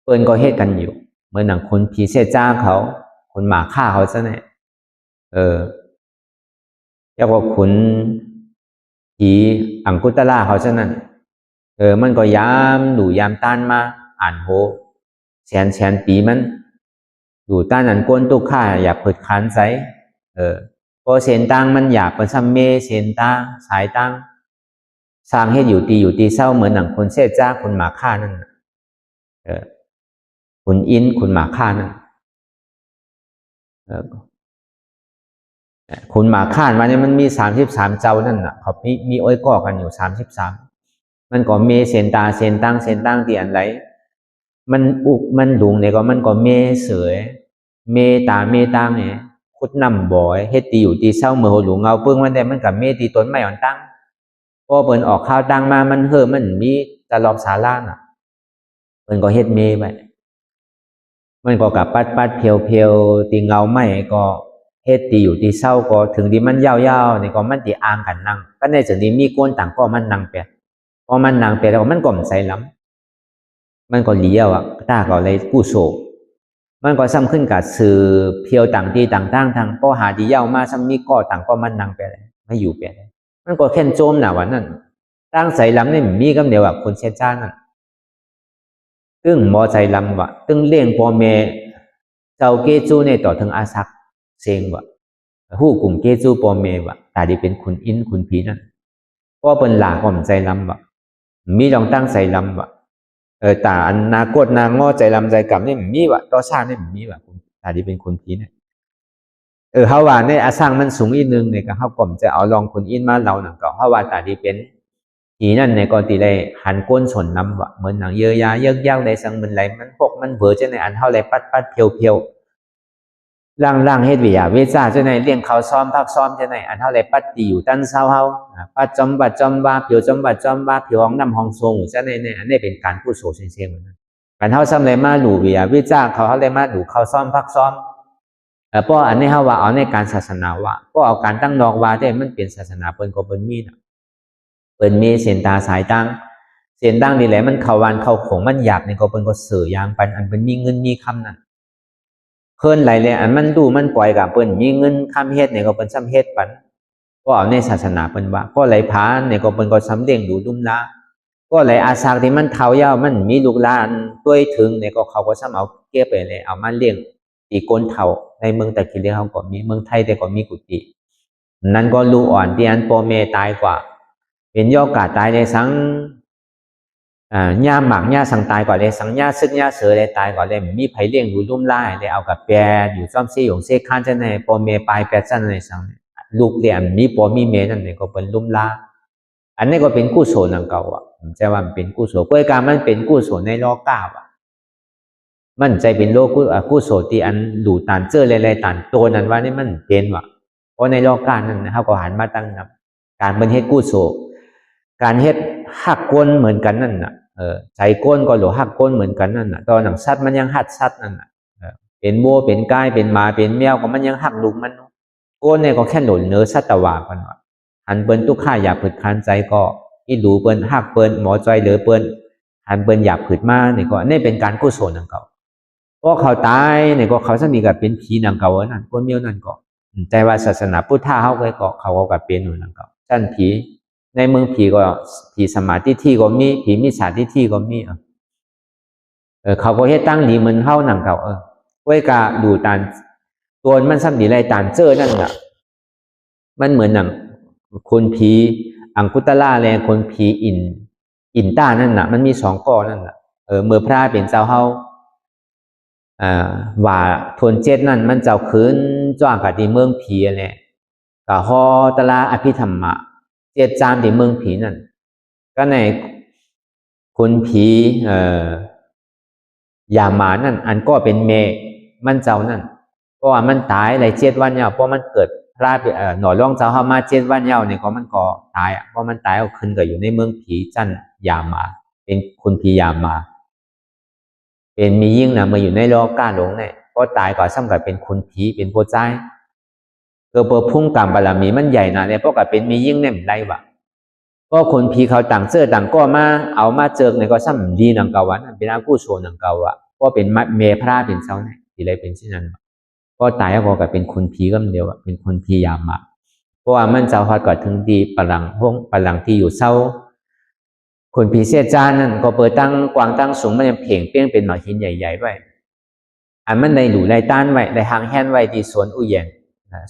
เปิ้นก็เฮ็ดกันอยู่เหมือนหนังคนผีเสจ้าเขาคนหมาฆ่าเขาซะเนี่ยเรียกว่าขุนผีอังคุตระเขาซะนั่นมันก็ยามดูยามต้านมาอ่านโหแสนปีมันดูต้านอันก้นตุกข้าอย่าเปิดคันใส่พอเส้นตังมันอยากเป็นซัมเมเส้นตังสายตังสร้างให้อยู่ตีเศร้าเหมือนหนังคนเสจ้าคนหมาฆ่านั่นคุณอินคุณหมาฆ่านั่น คุณหมาข้านมาเนี่ยมันมี33เจ้านั่นน่ะเขามีอ้อยก่อกันอยู่33มันก็เมเซนตาเซนตั้งเซนตั้งที่อันไรมันอุกมันดุงเนี่ยก็มันก็เมเสยเมตาเมตังเนี่ยคุดนำบ่อยเฮ็ดตีอยู่ตีเศร้าเมื่อหลวงเอาเพิ่งมันได้มันกับเมตีต้นไม้อ่อนตั้งพอเปิ้นออกข้าวตั้งมามันมันมีตลอดศาลาน่ะเปิ้นก็เฮ็ดเมไปมันก็กับปัดเพียวตีเงาไม้ก็เฮ็ดตีอยู่ตีเศร้าก็ถึงที่มันยาวๆนี่ก็มันตีอ่างกันนั่งก็ในส่วนนี้มีก้นต่างก็มันนั่งไปพอมันนั่งไปแล้วมันก็ไม่ใส่ล้ำมันก็เลี้ยวอ่ะตาก็เลยกู้โศกมันก็ซ้ำขึ้นกับสื่อเพียวต่างที่ต่างทางก็หาที่ยาวมาซ้ำมีก็ต่างก็มันนั่งไปเลยไม่อยู่ไปเลยมันก็แค่โจมหนาวันนั้นตั้งใส่ล้ำนี่มีกำเดียวแบบคนเชจ้านั่นตึงมอใจล้ำวะตึงเลี้ยงพ่อแม่เจ้าเกจูในต่อถึงอาศักเซงวะหู้กลุ่มเกจูพ่อแม่วะแต่ที่เป็นคุณอินคุณผีนั่นก็เป็นหลาความใจล้ำวะมีลองตั้งใจล้ำวะแต่อนาคตนางง้อใจล้ำใจกำนี่มีวะต่อชาตินี่มีวะแต่ที่เป็นคุณผีเนี่ยเขาว่าในอาศังมันสูงอีกนึงเนี่ยก็เขาก่อมจะเอาลองคุณอินมาเราหนังก็เขาว่าแต่ที่เป็นผีนั่นในก็ตีเลยหันก้นสนน้ำวะเหมือนหนังเยอะยาเยอะยาวในสังมันไหลมันพกมันเบื่อจะในอันเท่าไรปัดเพียวล่างเฮ็ดวิยาเวซ่าจะในเลี้ยงเขาซ้อมพักซ้อมจะในอันเท่าไรปัดตีอยู่ตั้นเศร้าเฮาปัดจอมบัดจอมว่าเพียวจอมบัดจอมว่าเพียวห้องน้ำห้องทรงจะในอันนี้เป็นการพูดโสเชียงเหมือนกันการเท่าซ้ำเลยมาหลู่วิยาเวซ่าเขาเท่าไรมาหลู่เขาซ้อมพักซ้อมเพราะอันนี้เขาว่าเอาในการศาสนาว่าเพราะเอาการตั้งดอกว่าได้มันเป็นศาสนาเปิ้นก็เปิ้นมีนะเปิ้นมีเส้นตาสายตั้งเส้นตั้งนี่แหละมันเข้าวันเข้าของมันหยาบนี่ก็เปิ้นก็เสือยางปันอันเป็นมีเงินมีคำนั่นเพิ่นไหลเลยอันมันดูมันปล่อยกับเปิ้นมีเงินคำเฮ็ดเนี่ยก็เปิ้นซ้ำเฮ็ดปันก็เอาในศาสนาเปิ้นว่าก็ไหลผาเนี่ยก็เปิ้นก็ซ้ำเลี้ยงดูดุมละก็ไหลอาสากที่มันเท่ายาวมันมีลูกหลานด้วยถึงเนี่ยก็เขาก็ซ้ำเอาเก็บไปเลยเอามาเลี้ยงตีก้นเท่าในเมืองตะกี้เขาก็มีเมืองไทยแต่ก็มีกุฏินั้นก็ลูกอ่อนที่อันพ่อแม่ตายกว่าเป็นย่อกาตายในสังย่าหมักย่าสังตายกว่าเลยสังย่าซึกย่าเสือเลยตายกว่าเลยมีไผเลี้ยงดูลุ่มไล่เลยเอากับแปรอยู่ซ่อมซี่ของเซข้านจะในพ่อแม่ปลายแปรสั้นในสังลูกเลี้ยงมีพ่อมีแม่นั่นเนี่ยก็เป็นลุ่มล่าอันนี้ก็เป็นกุศลนังเก่าอ่ะผมจะว่ามันเป็นกุศลกล้วยการมันเป็นกุศลในโลกก้าวอ่ะมันใจเป็นโลกกุศลที่อันหลู่ตานเจออะไรๆตานตัวนั้นว่านี่มันเป็นว่ะเพราะในโลกก้านั้นเขาก็หันมาตั้งนับการเป็นเฮ็ดกุศลการเฮ็ดหักก้นเหมือนกันนั่นน่ะใจก้นก็หรือหักก้นเหมือนกันนั่นน่ะตอนหนังสัตว์มันยังหัดสัตว์นั่นน่ะเป็นโบเป็นก้ายเป็นหมาเป็นแมวก็มันยังหักลูกมันก้นเนี่ยก็แค่หนุนเนื้อสัตวากันว่ะหันเปิ้นทุกข้าอยากผึดคันใจก็อีหลูเปิ้นหักเปิ้นหมอใจเหลือเปิ้นหันเปิ้นอยากผึดมาเนี่ยก็นี่เป็นการกุศลนังเก่าเพราะเขาตายเนี่ยก็เขาสมีกับเป็นผีนังเก่านั่นก้นเมียวนั่นก็ใจว่าศาสนาพุทธะเขาเคยก็เขาก็กับเป็นหนุนนังเก่าชั้นผีในเมืองผีก็ผีสมาธิที่ก็มีผีมิจฉาทิฏฐิก็มีเขาก็เฮ็ดตั้งดีเหมือนเฮาหนังเก่าไว้กะดูตานตัวมันซ้ำดีไรตานเจอนั่นน่ะมันเหมือนหนังคนผีอังคุตล่าแลคนผีอินต้านั่นน่ะมันมี2ข้อนั่นน่ะเมื่อพระเป็นเจ้าเฮาว่าทนเจ็ดนั่นมันเจ้าคืนจ้างกับที่เมืองผีแหละกะฮอตละอภิธรรมะเจ็ดจามที่เมืองผีนั่นก็ในคุณผียามานั่นอันก็เป็นเมมันเจ้านั่นเพราะว่ามันตายใน7 วันยาวเพราะมันเกิดพลาดหน่อร่องเจ้าเข้ามา7 วันยาวเนี่ยก็มันก็ตายเพราะมันตายเอาขึ้นก็อยู่ในเมืองผีจันยามาเป็นคุณผียามาเป็นมียิ่งนะมาอยู่ในโลกก้าหลงเนี่ยเพราะตายก็ซ้ำกับเป็นคุณผีเป็นโพใจเปิดพุ่งกรรมบารมีมันใหญ่นะเนี่ยเพราะกับเป็นมียิ่งเนี่ยไรวะก็คนผีเขาต่างเสื้อต่างก็มาเอามาเจอเนี่ยก็ซ้ำดีนังเกาวันเป็นอากุศลนังเกาวะก็เป็นเมพระเป็นเจ้าเนี่ยที่ไรเป็นเช่นนั้นก็ตายก็กับเป็นคนผีก็เดียวเป็นคนผียามมาเพราะว่ามันเจ้าฮอดก็ถึงดีปลังห้องปลังที่อยู่เศร้าคนผีเสียจานนั่นก็เปิดตั้งกวางตั้งสูงมันยังเพ่งเปี้ยงเป็นหมอหินใหญ่ๆไว้อันมันในหลู่ในต้านไว้ในหางแห่นไว้ที่สวนอุแยง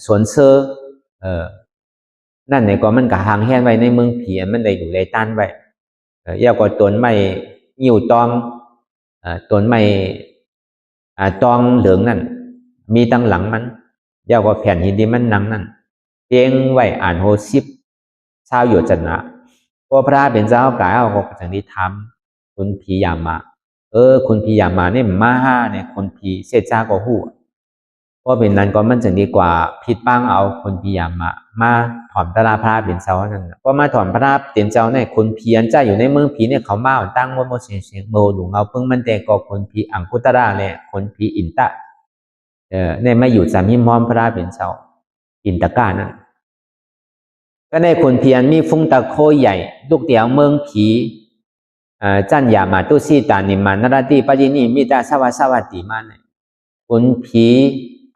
สวนเซอร์นั่นเนี่ยก็มันกับหางแห่นไว้ในเมืองผีมันได้อยู่ในต้านไว้ยาวกว่าต้นไม้หิ่วตองต้นไม้ตองเหลืองนั่นมีตั้งหลังมันยาวกว่าแผ่นหินที่มันนั่งนั่น เพียงไว้อ่านโหสิบเช้าโยจนะพอพระเป็นเจ้ากายเอาก็จังที่ทำคุณพียามาคุณพียามาเนี่ยมาห้าเนี่ยคนพีเสจ้าก็หูเพราะเป็นนั้นก็มันจึงดีกว่าผิดบ้างเอาคนพียามาถอนตลาพระเป็นเจ้านั่นเพราะมาถอนพระเป็นเจ้าเนี่ยคนพีอันเจ้าอยู่ในเมืองพีเนี่ยเขามาตั้งว่าโมเสียงโมหลวงเอาเพิ่งมันแต่ก็คนพีอังคุตระเนี่ยคนพีอินตะเนี่ยมาอยู่สามีมอมพระเป็นเจ้าอินตะกานั่นก็ในคนเพียรมีฟุ้งตะโคใหญ่ลูกเตียวเมืองผีจันยามาตุสีตานิมานราติปจินีมิตาสวัสดิมาเนี่ยคนผี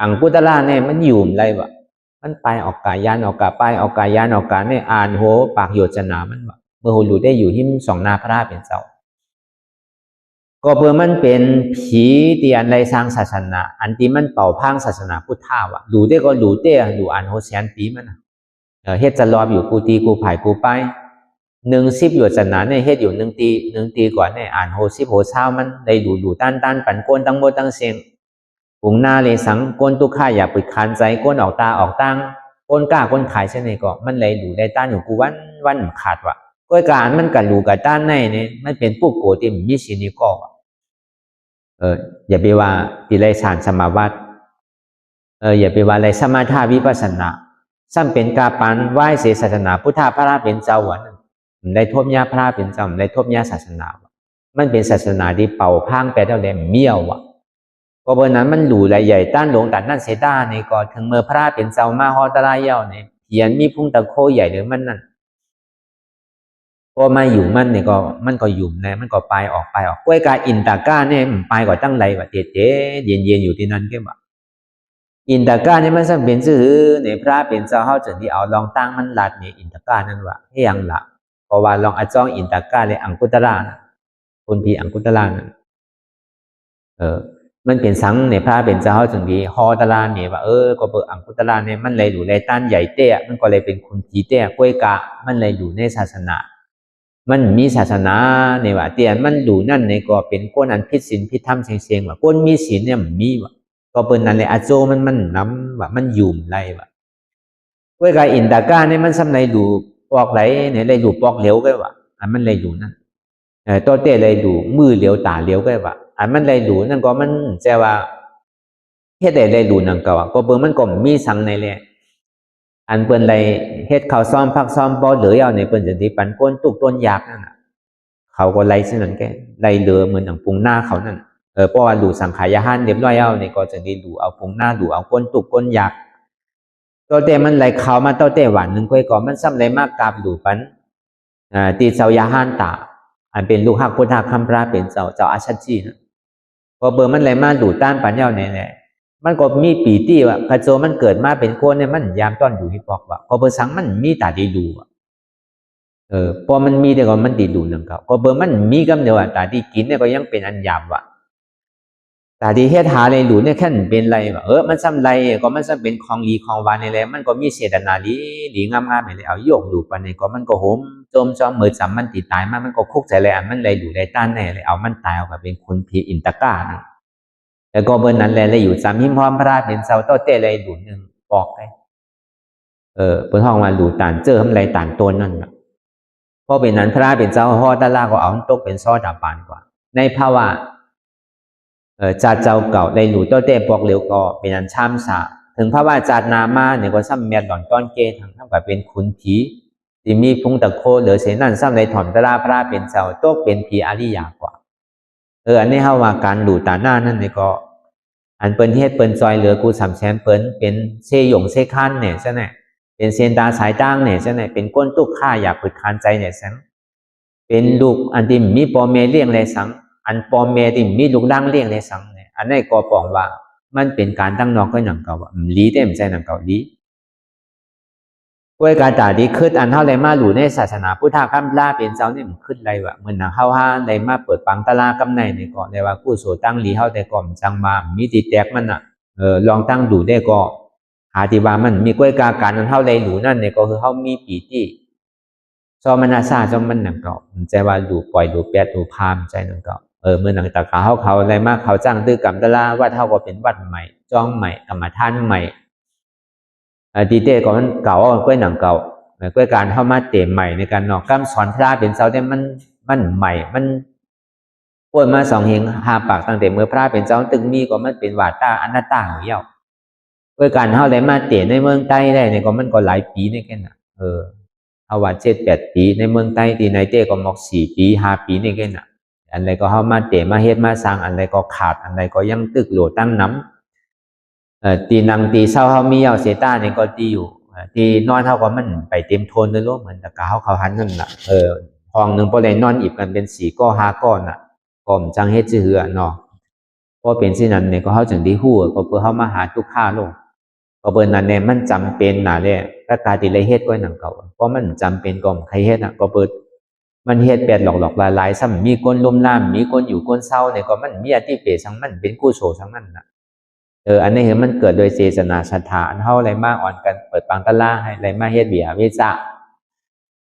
อังกุตระเนี่ยมันอยู่อะไรวะมันไปออกกายานออกกาไปออกกายานออกกาเนี่ยอ่านโหปากโยจนามันวะเมื่อโหรู้ได้อยู่หิมสองนาพระเป็นเจ้าก็เพื่อมันเป็นผีที่อันไรสร้างศาสนาอันที่มันเป่าพังศาสนาพุทธาวะรู้ได้ก็รู้ได้รู้อ่านโหแสนปีมันเฮ็ดจะรอบอยู่กูตีกูไผ่กูไป10อยู่ศาสนาเนี่ยเฮ็ดอยู่1 ตีก่อนเนี่ยอ่านโห10โหเช้ามันได้ดูต้านปันโกนตั้งโมตั้งเสียงหุงหน้าเลยสังโกนตุกข่าอย่าปิดคันใจโกนออกตาออกตั้งโกนกล้าโกนขายเช่นนี้ก็มันเลยดูได้ต้านอยู่กูวันขาดวะก้อยการมันกันรู้กับต้านในเนี่ยมันเป็นปุ๊บโกติมีสินิก็อย่าไปว่าติไรสารสมาวัตอย่าไปว่าอะไรสมาธาวิปัสสนาซ้ำเป็นกาปันไหว้เสศาสนาพุทธพระเป็นเจ้าวันได้ทบยาพระเป็นเจ้าได้ทบยาศาสนามันเป็นศาสนาที่เป่าพังไปเท่าไรเมี่ยวก็เพราะนั้นมันหลู่ใหญ่ต้านหลวงตัดนั่นเสด้าในก่อนถึงเมื่อพระเป็นเจ้ามาฮอตะลายเย้าเนี่ยเขียนมีพุ่งตะโคใหญ่หรือมันนั่นพอมาอยู่มันเนี่ยก็มันก็ยุ่มนะมันก็ไปออกกล้วยกาอินตาก้าเนี่ยไปก่อนตั้งไรวะเจ๊เย็นอยู่ที่นั่นแค่บ่อินตากาเนี่ยมันสัมเป็นซื่อในพระเป็นเจ้าเฮาจนที่เอาลองตั้งมันลัดเนี่ยอินตากานั่นว่าให้ยังละเพราะว่าลองอจ้องอินตากาเลยอังคุตระนะคนพีอังคุตระนั่นมันเป็นสังในพระเป็นเจ้าเฮาจนที่ฮอตระเนี่ยว่าก็เปิดอังคุตระเนี่ยมันเลยอยู่ในต้านใหญ่เตี้ยมันก็เลยเป็นคนพีเตี้ยกล้วยกะมันเลยอยู่ในศาสนามันมีศาสนาเนี่ยว่าเตี้ยมันอยู่นั่นในก็เป็นก้นอันพิศีลพิธรรมเสียงว่าก้นมีศีลเนี่ยมีว่าก็เป็นนั่นแหละอาโจมันน้ำว่ามันยุ่มไรวะเว้ยกายอินตากาเนี่ยมันสำในดูปอกไหลเนี่ยเลยดูปอกเหลวก็ว่าอันมันเลยอยู่นั่นตัวเต้เลยดูมือเหลวตาเหลวก็ว่าอันมันเลยดูนั่นก็มันแปลว่าเฮ็ดได้เลยดูนั่นก็ว่าก็เบิ่งมันก็มีสังในแหละอันเปิ้นเลยเฮ็ดข้าวซ้อมพักซ้อมบ่เหลือเอาในเปิ้นจะที่ปันก้นตุกต้นยากนั่นน่ะเขาก็ไล่ซึ่งนั้นแกไล่เหลือเหมือนหนังปรุงหน้าเขานั่นเพราะว่าดูสังขารยาหันเรียบร้อยเอาในก็จะได้ดูเอาพงหน้าดูเอาก้นตุกก้นยักตัวเต้มันไหลเข้ามาตัวเต้หวานหนึ่งก้อยก่อนมันซ้ำไหลมากกราบดูปันตีเจ้ายาหันตาอันเป็นลูกหักพุทธคำพระเป็นเจ้าอาชัจีนะพอเบอร์มันไหลมาดูต้านปัญญาเนี่ยมันก็มีปีที่ว่าพระโจมันเกิดมาเป็นคนเนี่ยมันยามต้อนอยู่ที่ปอกว่าพอเบอร์สังมันมีตาดีดูพอมันมีแต่ก็มันดีดูหนึ่งเขาพอเบอร์มันมีกำเดียวตาดีกินเนี่ยก็ยังเป็นอันยามว่ะแต่ที่เฮ็ดหาอะไรหลูเนี่ยแค่เป็นไรวะมันซ้ำไรก็มันซ้ำเป็นของดีของหวานนี่แหละมันก็มีเจตนาดีงามๆนี่แหละเอาโยกดูปานนี้ก็มันก็โหมโจมจอมมือจำมันติดตายมันก็คุกใจเลยอันมันเลยดูได้ต้านแน่เลยเอามันตายออกมาเป็นคนผีอินตะก้านะแล้วก็เบอร์นั้นเลยอยู่สามหิมพร้อมพระเป็นเสาโตเต้เลยดูหนึ่งปอกได้เปิ้นห้องว่าดูตานเจอทำไรตานต้นนั่นน่ะพอเป็นนั้นพระเป็นเจ้าฮอตะลาก็เอาตกเป็นซอดาปานกว่าในภาวะจัดเจ้าเก่าได้หลูเต้าเต้ปอกเหลวก็เป็นอันช่ำสะถึงพระว่าจัดนามาเนี่ยก็ซ้ำแมดหล่อนก้อนเกทั้งเท่ากับเป็นขุนผีที่มีพุงตะโคเหลือเสนั่นซ้ำในถ่อมตะลาพระเป็นเจ้าโตเป็นผีอริยากว่าอันนี้เขาว่าการดูตาหน้านั่นเนี่ยก็อันเปิ้นเฮ็ดเปิ้นซอยเหลือกู3แสนเปิ้นเป็นเซหยงเซคันเนี่ยใช่ไหมเป็นเซนตาสายตั้งเนี่ยใช่ไหมเป็นก้นตุกข้าอยากฝึกคันใจเนี่ยสังเป็นลูกอันที่มีปอเมเลี้ยงเลยสังอันปอมเมที่มีลูกด่างเลี้ยงในสังเนี่ยอันนี้ก็บอกว่ามันเป็นการตั้งนอกก็อย่างเก่าว่าลีเต็มใจอย่างเก่าลีด้วยการตาดีขึ้นอันเท่าไรมาหลู่ในศาสนาพุทธคำลาเป็นเจ้าเนี่ยมันขึ้นไรวะเหมือนเฮาห้าไรมาเปิดปังตะลากำในในก่อนเลยว่ากู้โสตั้งลีเฮาแต่ก่อนจังมามีติดแตกมันอ่ะลองตั้งดูได้ก็หาที่ว่ามันมีกล้วยกาการอันเท่าไรหลู่นั่นเนี่ยก็คือเฮามีปีที่ซอมันอาซาจอมมันอย่างเก่าใจว่าดูปล่อยดูแปดดูพามใจอย่างเก่าเมื่อหนังตะกาเขาอะไรมากเขาจ้างตื้อกำตะลาว่าเท่าก็เป็นวัดใหม่จ้องใหม่กรรมฐานใหม่ ตีเต้ก็มันเก่าก้อยหนังเก่าก้อยการเข้ามาเตะใหม่ในการนอกกำสอนพระเป็นเสาแต่มันใหม่มันป่วยมาสองเฮงหาปากตั้งแต่เมื่อพระเป็นเจ้าตึงมีก็มันเป็นวาตาอนัตตาของเย้าก้อยการเข้าได้มาเตะในเมืองใต้ได้เนี่ยก็มันก็หลายปีในแค่น่ะเอาว่า7-8 ปีในเมืองใต้ตีในเต้ก็หมอก4 ปี5 ปีในแค่น่ะอันใดก็เข้ามาเตะมาเฮ็ดมาสร้างอันใดก็ขาดอันใดก็ยังตึกโหลตั้งน้ำตีนังตีเศร้าเขามีเย้าเสต้าเนี่ยก็ตีอยู่ตีนอนเท่ากับมันไปเต็มโทนเลยลูกเหมือนตะกาเขาหันนั่นน่ะห้องหนึ่งพอได้นอนอีบกันเป็น4 ก้อ5 ก้อนน่ะก็มจังเฮ็ดจื้อเนาะพอเป็นสิ่งนั้นเนี่ยก็เขาจึงได้ฮู้ก็เพื่อเขามาหาทุกข้าลงก็เบิ่นนั้นเนี่ยมันจำเป็นน่ะเด้ถ้ากาติเลยเฮ็ดก้อยหนังเก่าเพราะมันจำเป็นก็ใครเฮ็ดน่ะก็เปิดมันเฮ็ดแปดหลอกๆหลายๆซ้ำมีคนลุมล่ามมีคนอยู่คนเศร้าเนี่ยก็มันมีอธิเปสังมันเป็นกุศลทั้งนั้นน่ะอันนี้คือมันเกิดโดยเจตนาศรัทธาอันเฮาอะไรมากอ่อนกันเปิดปังตะล่าให้อะไรมาเฮ็ดเบียเวจา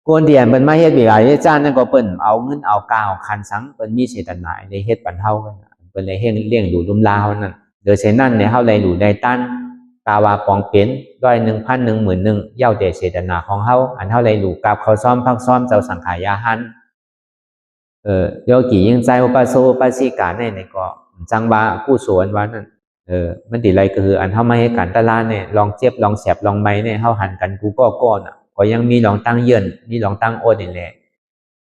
โกนเดียนเปิ้นมาเฮ็ดเบียเวจานั่นก็เปิ้นเอาเงินเอากาวคันสังเปิ้นมีเจตนาในเฮ็ดปันเฮากันเปิ้นเลยเฮ็ดเลี้ยงดูลุ่มลาวนั่นโดยเช่นนั้นเนี่ยเฮาเลยดูได้ตั้นกาวาปองเป็นด้วย 1,000 10,000เย้าแต่เจตนาของเฮาอันเฮาเลยดูกับเขาซ้อมพักซ้อมเจ้าสังขายาหันโยกี่ยิ่งใจอุปโสอุปสิกาในก็จังว่ากู้สวนว่านั่นมันติไรก็คืออันเฮามาให้กันตะลาเนี่ยลองเจ็บลองแสบลองไม้เนี่ยเฮาหันกันกูก็ก้อนอ่ะก็ยังมีลองตั้งเยื่นมีลองตั้งโอดนี่แหละ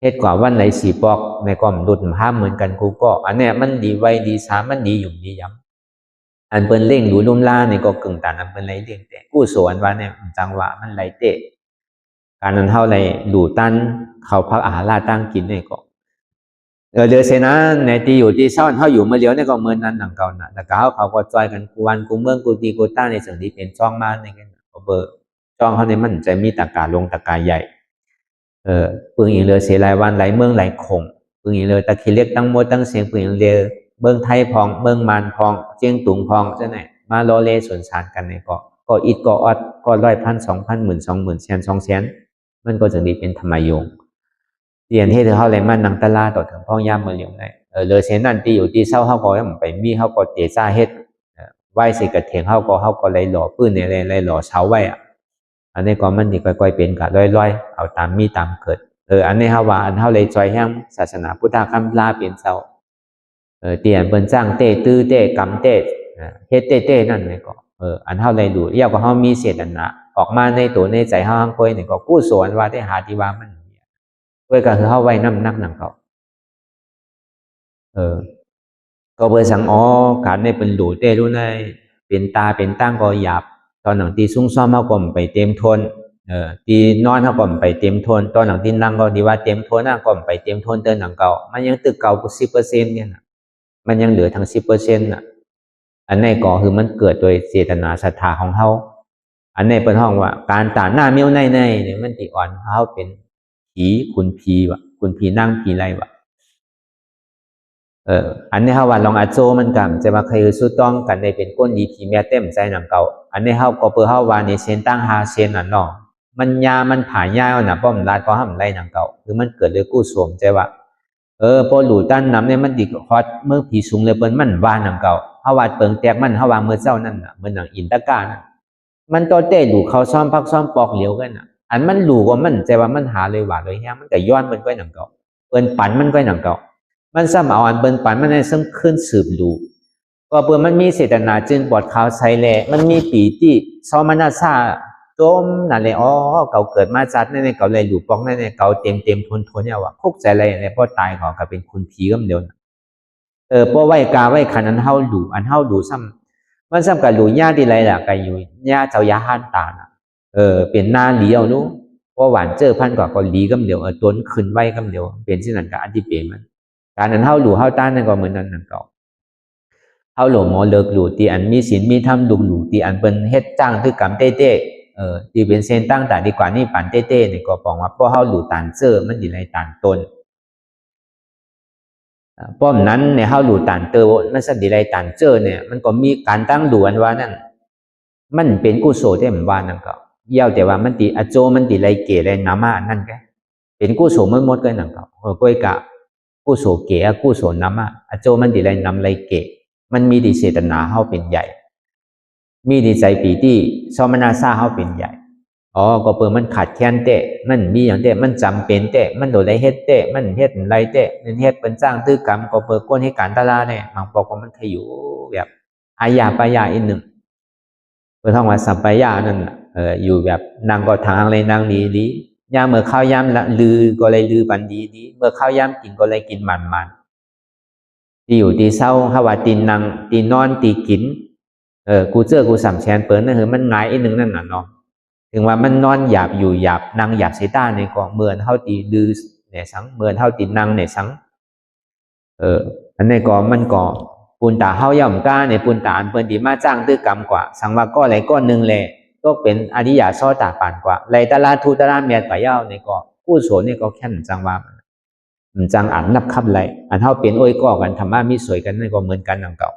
เฮ็ดกว่าวันไหนสีปอกในก็มดุดห้ามเหมือนกันกูก็อันเนี้ยมันดีไวดีสามันดีอยู่ดีย้ำอันเปิ้นเล่งดูลุ่มล่าเนี่ยก็กึ่งตันอันเปิ้นไรเล่งแต่กู้สวนว่าเนี่ยจังว่ามันไรเตะการนั้นเฮาไรดูตั้นเขาพักอาหารลาตั้งกินเนี่ยก็เดือเสนาในที่อยู่ที่ซ่อนเขาอยู่เมื่อเลี้ยวเนี่ยก็เมื่อนั้นหนังเก่าน่ะแต่เขาก็จอยกันกูวันกูเมืองกูตีกูต้าในสิ่งที่เป็นช่องมาในกันก็เบอร์ช่องเขาเนี่ยมันจะมีตะกาลงตะกาใหญ่ปึงอีเรือเสลายวันไหลเมืองไหลคงปึงอีเรือตะคีเล็กตั้งมดตั้งเสียงปึงอีเรือเบิ้งไทยพองเบิ้งมันพองเจียงตุงพองเจ้าไหนมาโลเลสวนสารกันในก็อิดก็อดก็100,000 2,000 10,000 20,000 แสน200,000มันก็จะดีเป็นธรรมยงเรียนที่เขาเลยมันนังตะลาต่อถึงพ่อย่ามเมืองเหลียวไงเลยเช่นนั้นที่อยู่ที่เศร้าเขาก็ยังไปมีเขาก็เตะซ่าเฮ็ดไหวสิกระเถียงเขาก็เลยหล่อปื้นเนี่ยเลยหล่อเช้าไหวอันนี้ก็มันดีค่อยๆเป็นกะร้อยๆเอาตามมีตามเกิดอันนี้เขาว่าอันเขาเลยจอยแห้งศาสนาพุทธคำลาเป็นเศร้าเตียนเปิ้นจ้างเตะตื้อเตะกำเตะเฮ็ดเตะนั่นเนี่ยก็อันเขาเลยดูเรียกว่าเขามีเศษอันนะออกมาในตัวในใจเขาห้างค่อยเนี่ยก็กู้สวนว่าได้หาที่ว่ามันเพื่อก็คือเข้าไว้น้ำนักหนังเขาก็เพื่อสังการในเป็นหลูเต้รู้ในเป็นตาเป็นตั้งก็หยาบตอนหนังตีซุ้งซ้อมเขาก็ไปเต็มทนตีนอนเขาก็ไปเต็มทนตอนหนังตีนั่งก็ดีว่าเต็มทนน่ะก็ไปเต็มทนเติมหนังเก่ามันยังตึกเก่า10%เนี่ยนะมันยังเหลือทั้ง10%น่ะอันนี้ก็คือมันเกิดโดยเจตนาศรัทธาของเขาอันนี้เป็นห้องว่าการตาหน้าเมี้ยวในเนี่ยมันติอ่อนเขาเป็นผีคุณผีวะคุณผีนั่งผีไรวะอันนี้เขาว่าลองอาโจมันกันจะมาเคยสู้ต้องกันในเป็นก้นดีผีแม่เต็มใจหนังเก่าอันนี้เขาก็เพื่อเขาว่าในเซนตั้งหาเซนน่ะเนาะมันยามันผ่านยาวน่ะป้อมรัดก็ห้ามไรหนังเก่าคือมันเกิดเลยกู้สวมใจว่าพอหลูตั้นน้ำเนี่ยมันดีฮอตเมื่อผีสูงเลยเปิ้นมันว่าหนังเก่าเขาว่าเปิงแตกมันเขาว่าเมื่อเจ้านั่นน่ะเหมือนหนังอินตะกาน่ะมันตัวเต้หลูเขาซ้อมพักซ้อมปอกเหลียวกันน่ะอันมันหลูก็มันใจว่ามันหาเลยว่าเลยแฮงมันก็ย้อนมันก็หนังเก่าเปิ้นปั่นมันก็หนังเก่ามันซ้ำเอาอันเปิ้นปั่นมันให้ซึ่งขึ้นสืบดูก็เปิ้นมันมีเจตนาจึงปลอดข่าวใส่แลมันมีปีที่ซ้อมมันน่ะซ่าจมนั่นแหละเก่าเกิดมาจัดในเก่าเลยหลูปอกในเก่าเต็มทนเนี่ยว่าคุกใจอะไรเนี่ยพอตายก็เป็นคุณผีกำเดียวเพราะไว้กาไว้ขันอันเฮาหลูซ้ำมันซ้ำกับหลูญาที่ไรล่ะก็อยู่ญาเจ้ายาหันตาน่ะเป็นหน้าเหลียวนู้เพราะหวานเจอพันก็หลีกำเดียวต้นขึ้นไว้กำเดียวเป็นสิ่งนั้นก็อันที่เป็นมันการนั้นเฮาหลูเฮาต้านนั่นก็เหมือนนั้นก็เฮาหลวหมอเลิกหลูที่อันมีศีลมีธรรมดุหลูที่อันเป็นเฮ็ดจ้างคือกรรมเต้ที่เป็นเส้นตั้งแต่ดีกว่านี่ปันเต้นี่ก็บอกว่าเพราะเฮาหลูตานเจอมันดีไรตานต้นป้อมนั้นเนี่ยเฮาหลูตานเตอมันสันดีไรตานเจอเนี่ยมันก็มีการตั้งดูอันว่านั่นมันเป็นกุศลที่มันว่านั่นก็เยี่ยวแต่ว่ามันติอโจมันติไรเกไรนามานั่นแกเป็นกุศลมันหมดก็นั่นก็ก้อยกะกุศลเกะกุศลนามาอโจมันติไรนำไรเกะมันมีดิเจตนาเฮาเป็นใหญ่ มีดีใจปีที่สมณซาเขาเป็นใหญ่อ๋อก็เปิดมันขาดแคลนเตะมันมีอย่างเตะมันจำเป็นเตะมันโดนได้เฮ็ดเตะมันเฮ็ดไรเตะมันเฮ็ดเป็นจ้างตื้อกรรมก็เปิดก้นให้การตลาดเนี่ยบางปอกก็มันขอยู่แบบอายาปายาอีกหนึ่งเปิดท้องว่าสัมปายานั่นอยู่แบบนางก็ทางเลยนางดียามเมื่อข้าวยามละลือก็เลยลือบันดีเมื่อข้าวยามกินก็เลยกินมันที่อยู่ที่เศร้าฮาวาตีนนางตีนอนตีกินกูเจอกูสามแชนเปิดนั่นคือมันง่ายอีกหนึ่งนั่นน่ะเนาะถึงว่ามันนอนหยาบอยู่หยาบนางหยาบเสตาในก็เมื่อเท่าตีลือเนี่ยสังเมื่อเท่าตีนางเนี่ยสังอันนี้ก็มันก็ปูนตาเฮาย่อมก้าในปูนตาอันเปิ้นดีมาจ้างตื้อกรรมกว่าสังว่าก็อะไรก็หนึ่งแหละก็เป็นอริยาซ้อตาปานกว่าไรตะลาทูตะลาเมียกว่าเย้าในก็ผู้โสนี่ก็แค่นจังว่ามันจังอ่านนับคับไรอันเท่าเป็นโอ้ยก็กันธรรมะมีสวยกันนี่ก็เหมือนกันดังเก่า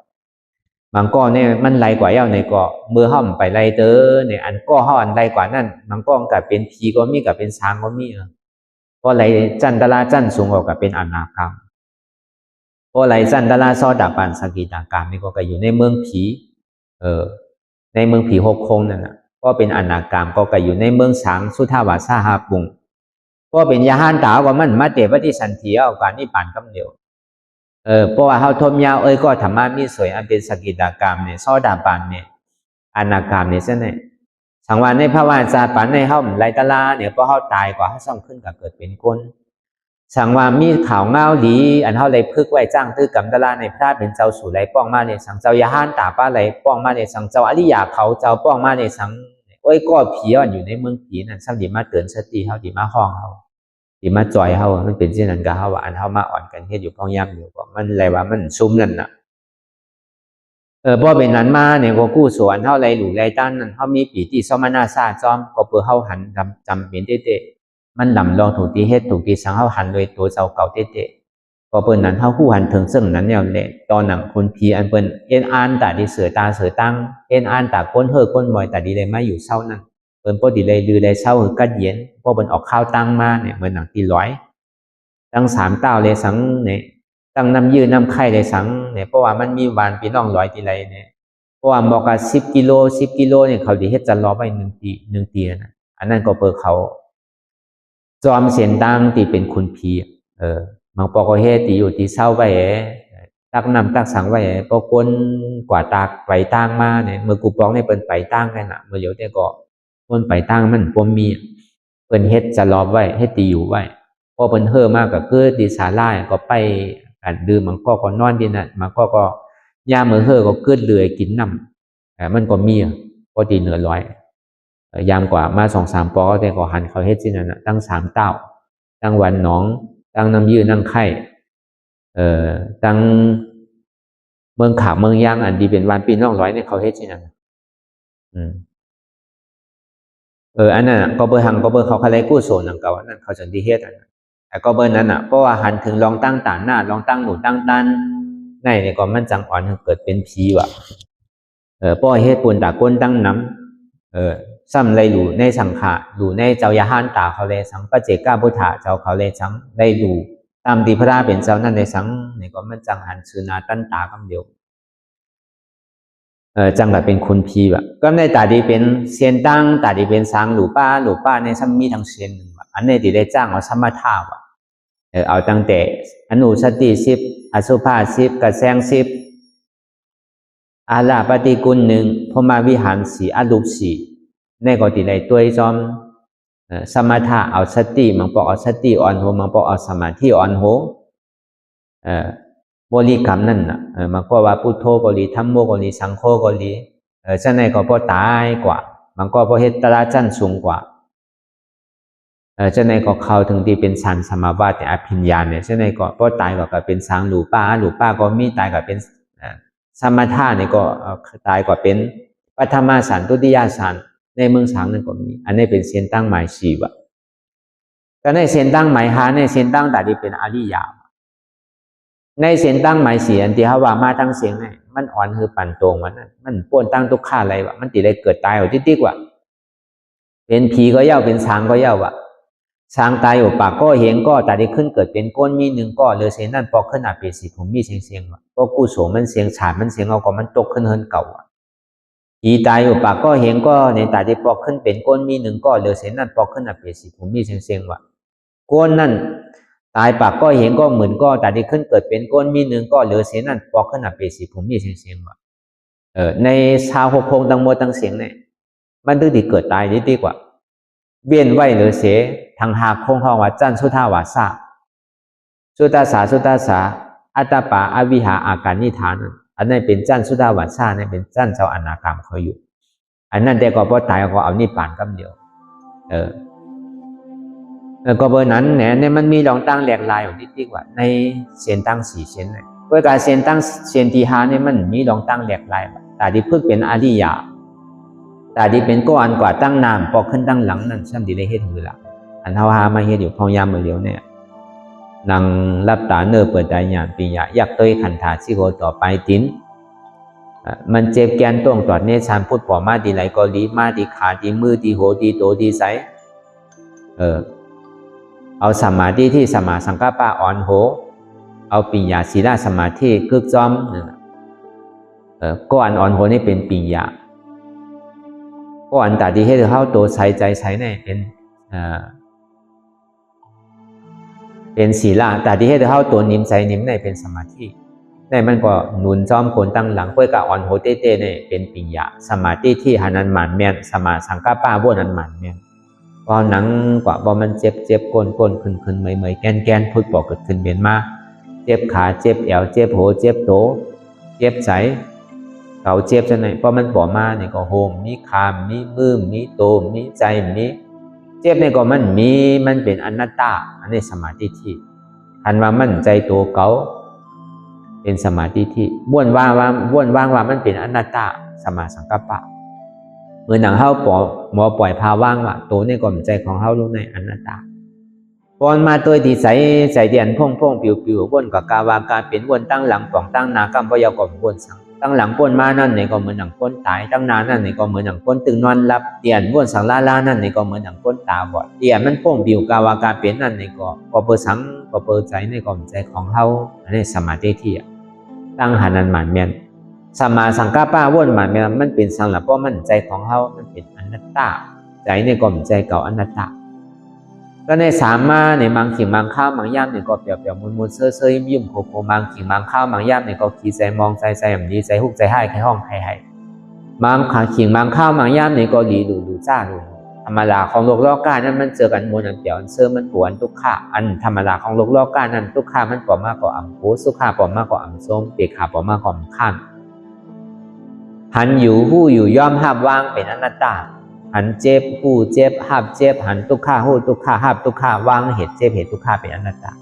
บางก้อนเนี่ยมันไรกว่าเย้าในก็มือห้อมไปไรเตอเนี่ยอันก็ห้อนไรกว่านั่นบางก้อนกับเป็นพีก็มีกับเป็นช้างก็มีก็ไรจันตะลาจันสูงกว่ากับเป็นอนาคามเพราะไรจันตะลาซอดาปันสกิตากรรมนี่ก็อยู่ในเมืองผีในเมืองผีหกคงนั่นนะก็เป็นอนาคามก็อยู่ในเมืองสางสุทาวาสาหาปุงก็เป็นยาหันตาว่ามันมาเตปฏิสันติเอาการนี่ปานกำเดียวเพราะว่าเฮาทมยาวก็ธรรมะมีสวยอันเป็นสกิตากรรมเนี่ยซอดาปันเนี่ยอนาคามเนี่ยซะเนี่ยสังวาในภาวะจาปันในเฮาไรตะลาเนี่ยก็เฮาตายกว่าเฮาซ่อมขึ้นกับเกิดเป็นคนสังว่ามีข่าวเงาดีอันเท่าไรพึกไว้จ้างตื้อกำตะลาในพระเป็นเจ้าสู่ไรป้องมาในสังเจ้ายาห้านตาป้าไรป้องมาในสังเจ้าอริยาเขาเจ้าป้องมาในสังโอ้ยก็ผีอ่อนอยู่ในเมืองผีนั่นสังดีมาเตือนสติเขาดีมาห้องเขาดีมาจอยเขามันเป็นเช่นนั้นก็เขาว่าอันเขามาอ่อนกันเฮ็ดอยู่พ้องย่ำอยู่ก็มันอะไรว่ามันซุ่มนั่นน่ะพอเป็นนั้นมาเนี่ยก็กู้สวนเท่าไรหลู่ไรต้านนั่นเขามีปีที่สมณซาจอมก็เพื่อเขาหันจำเป็นเต้มันลำลองถูกที่เฮ็ดถูกที่สังเฮาหันโดยตัวเจ้าเก่าเตะก็เปิ้นนั้นเฮาคู่หันถึงซึ่งนั้นแนวแหละตอนหนังคนพีอันเปิ้นเอ็นอ่านตาดีเสือตาเสือตั้งเอ็นอ่านตาก้นเฮอก้นมอยตาดีเลยมาอยู่เศร้านั่นเปิ้นบ่ดีเลยดื้อเลยเศร้าคือกัดเย็นเพราะเปิ้นออกข้าวตั้งมาเนี่ยเหมือนหนังตีร้อยตั้ง3เต้าเลยสังเนี่ยตั้งน้ำยืนน้ำไข่เลยสังเนี่ยเพราะว่ามันมีหวานพี่น้องร้อยตีไรเนี่ยเพราะว่าบอกว่า10 กิโลเนี่ยเขาสิเฮ็ดจันรอไว้1 ปีนะอันนั้นก็เปิ้นเขาจอมเสียนตั้งตีเป็นคุณพีบางปอกเฮตีอยู่ตีเศร้าไว้ตักนำตักสังไว้ปอคนกว่าตากไปตั้งมาเนี่ยเมื่อกูปองเนี่ยเปิ้นไปตั้งกันน่ะเมื่อเดี๋ยวแต่ก็คนไปตั้งมันปมมีเปิ้นเฮ็ดจะรอบไว้เฮ็ดตีอยู่ไว้พอเปิ้นเฮอมากก็คือตีศาลาก็ไปกันดื่มบางก็นอนที่นั่นบางก็ยามมื้อเฮอก็เกิดเลื่อยกินน้ำมันก็มีพอตีเหนือร้อยยามกว่ามา2-3 ปอแต่ก็หันเขาเฮ็ดที่นั่นน่ะตั้ง3 เต้าตั้งวันหนองตั้งน้ำยืนนั่งไข่ตั้งเมืองขาวเมืองย่างอันดีเป็นวันปีน้องร้อยเนี่ยเขาเฮ็ดที่นั่นอันนั้นก็เบอร์หังก็เบอร์เขาอะไรกู้โซนนั่งเก่านั่นเขาจังดีเฮ็ดอันนั้นแต่ก็เบอร์นั้นเพราะว่าหันถึงลองตั้งต่างหน้าลองตั้งหนูตั้งด้านในเนี่ยก็มันจังอ่อนเกิดเป็นผีว่ะเพราะเฮ็ดปูนตาก้นตั้งน้ำซ้ำไรหลู่ในสังขะหลู่ในเจ้ายาห้านตาเขาเลยสังปัจเจก้าพุทธะเจ้าเขาเลยสังได้หลู่ตามที่พระราเป็นเจ้านั่นในสังนี่ก็มันจังหันสือนาตั้นตาคำเดียวจังแบบเป็นคุณพีแบบก็ในตาดีเป็นเซียนตั้งตาดีเป็นสังหลู่ป้าในซ้ำมีทั้งเซียนหนึ่งอันนี้ที่ได้จ้างเอาสมถะว่ะเอาตั้งแต่อนุสติ10อสุภา10กระแสง10อาลาปฏิกุล1พมาวิหาร4อรูป4ในก็ที่ได้ตัวจอมสมถะเอาสติมังปอกเอาสติอ่อนโหมังปอกเอาสมาธิอ่อนโหบริกรรมนั่นน่ะมันก็ว่าพุทโธก็ดีธัมโมก็ดีสังโฆก็ดีฉะนั้นก็พอตายกว่ามันก็พอเฮ็ดตระจันสูงกว่าฉะนั้นก็เข้าถึงที่เป็นฌานสมาบัติอภิญญาเนี่ยฉะนั้นก็พอตายก็เป็นสังหลู่ป้าก็มีตายก็เป็นสมถะนี่ก็ตายก็เป็นปฐมฌานทุติยฌานในเมืองสางนั่นก็มีอันนี้เป็นเส้นตั้งหมาย4ว่ะก็ในเส้นตั้งหมาย5ในเส้นตั้งตาดีเป็นอริยาในเส้นตั้งหมาย4อันที่เขาว่ามาทั้งเสียงเนี่ยมันอ่อนคือปั่นตรงมันป่วนตั้งทุกข้าอะไรวะมันติได้เกิดตายเอาติ๊กๆว่ะเป็นผีก็เย่าเป็นช้างก็เย่าว่ะช้างตายอยู่ปากก็เห็นก็ตาดีขึ้นเกิดเป็นก้นมี1ก็เลยเส้นนั่นปอกขึ้นอาเป็นสีผมมีเสียงว่ะก็กู้โสมันเสียงฉาดมันเสียงเอาก็มันตกขึ้นเฮินเก่า ผีตายอยู่ปากก็เห็นก็ในตาที่ปอกขึ้นเป็นก้นมีหนึ่งก็เหลือเส้นนั่นปอกขึ้นเปสีผมมีเสียงว่าก้นนั่นตายปากก็เห็นก็เหมือนก็ตาที่ขึ้นเกิดเป็นก้นมีหนึ่งก็เหลือเส้นนั่นปอกขึ้นเปสีผมมีเสียงว่าในชาวหกพงตั้งหมดตั้งเสียงเนี่ยมันตึงที่เกิดตายดีกว่าเบี้ยนไหวเหลือเสทางหากคงทองว่าจันสุทาวาสาสุตาสาอัตตาปาอวิหาอาการนิทานอันนั้นเป็นจันสุดาวาสาเนี่ยเป็นจันเจ้าอนาคามเขาอยู่อันนั้นแต่ก็พอตายก็เอานิพพานกำเดียวก็เบอร์นั้นเนี่ยมันมีรองตั้งแหลกลายอยู่นิดดีกว่าในเส้นตั้ง4เส้นเนี่ยเพื่อการเส้นตั้งเส้นที่5เนี่ยมันมีรองตั้งแหลกลายแต่ที่พึกเป็นอริยะแต่ที่เป็นก้อนกว่าตั้งนามปอกขึ้นตั้งหลังนั่นช่างดีได้เฮ็ดมือละอันเท่าหามาเฮ็ดอยู่พอยามมือเดียวเนี่ยนางรับตาเนอเปิดใจหยาดปียะยักตัวขันธาสิโกต่อไปตินมันเจ็บแกนต้องตอดเนชันพูดปอมาดีไหลกอลีมาดีขาดีมือดีโหดีโตดีใสเอาสมาธิที่สมาสังกัปปะอ่อนโหเอาปียะศีลสมาธิกึกจอมก้อนอ่อนโหนี่เป็นปียะก้อนแต่ที่ให้เข้าตัวใส่ใจใส่เนี่ยเป็นศีลแต่ที่ให้เข้าตัวนิ่มใจนิ่มในเป็นสมาธิในมันก็หนุนจอมผลตั้งหลังเพื่อกับอ่อนโหเต้ๆเนี่ยเป็นปิญญาสมาธิที่หันนันหมันแม่นสมาสังกัปปะบวนันหมันแม่นพอหนังกว่าพอมันเจ็บก้นขึ้นเมยแกนพุทธบอกเกิดขึ้นเบียนมาเจ็บขาเจ็บแอวเจ็บโหเจ็บโตเจ็บใจเขาเจ็บจะไหนพอมันบอกมาเนี่ยก็โฮมมีคามมีมือมีโตมีใจมีเจ็บเนี่ยก็มันเป็นอนัตตาอันนี้สมาธิที่หันว่ามั่นใจตัวเขาเป็นสมาธิที่บ้วนว่างว่ามันเป็นอนัตตาสมาสังกัปปะเมื่อหนังเฮาหมอปล่อยพาว่างว่าตัวในกลมใจของเฮารู้ในอนัตตาปอนมาตัวที่ใสเดียนพ่งปิวว่นกับกาวาการเป็นว่นตั้งหลังป่องตั้งนากำพยากรว่นสังตั้งหลังป่นมานั่นในก็เหมือนหนังป่นตายตั้งนานนั่นในก็เหมือนหนังป่นตึงนอนหลับเตียนว่นสังลานั่นในก็เหมือนหนังป่นตาบอดเตียนมันพ่งปิวกาวาการเป็นนั่นในก็เปิดสังก็เปิดใจในกลมใจของเฮาอันนี้สมาธิที่ตั้งหันนันหมันแม่นสมาสังกัปปะว่นหมันแม่นมันเป็นสังหลับเพราะมันใจของเฮามันเป็นอนัตตาใจในกลมใจเก่าอนัตตาก็ในสามมาในมังขิงมังข้าวมังย่ามเนี่ยก็เปรียวมุนเซ่อยุ่มโคมังขิงมังข้าวมังย่ามเนี่ยก็ขี้ใจมองใจแบบนี้ใจหุกใจให้ใครห้องใครให้มังขิงมังข้าวมังย่ามเนี่ยก็ดีดูจ้าดูธรรมดาของโลกกานั้นมันเจอกันมวลอันเดียวอันเสื่อมันปวนทุกข้าอันธรรมดาของโลกกานั้นทุกข้ามันปอมากกว่าอัมโพสุข้าปอมากกว่าอัมส้มเปียกขาปอมากกว่าอัมข้านหันอยู่หู้อยู่ย่อมห้ามว่างเป็นอนัตตาหันเจ็บหู้เจ็บหับเจ็บหันทุกข้าหู้ทุกข้าหับทุกข้าวางเหตุเจ็บเหตุทุกข้าเป็นอนัตตา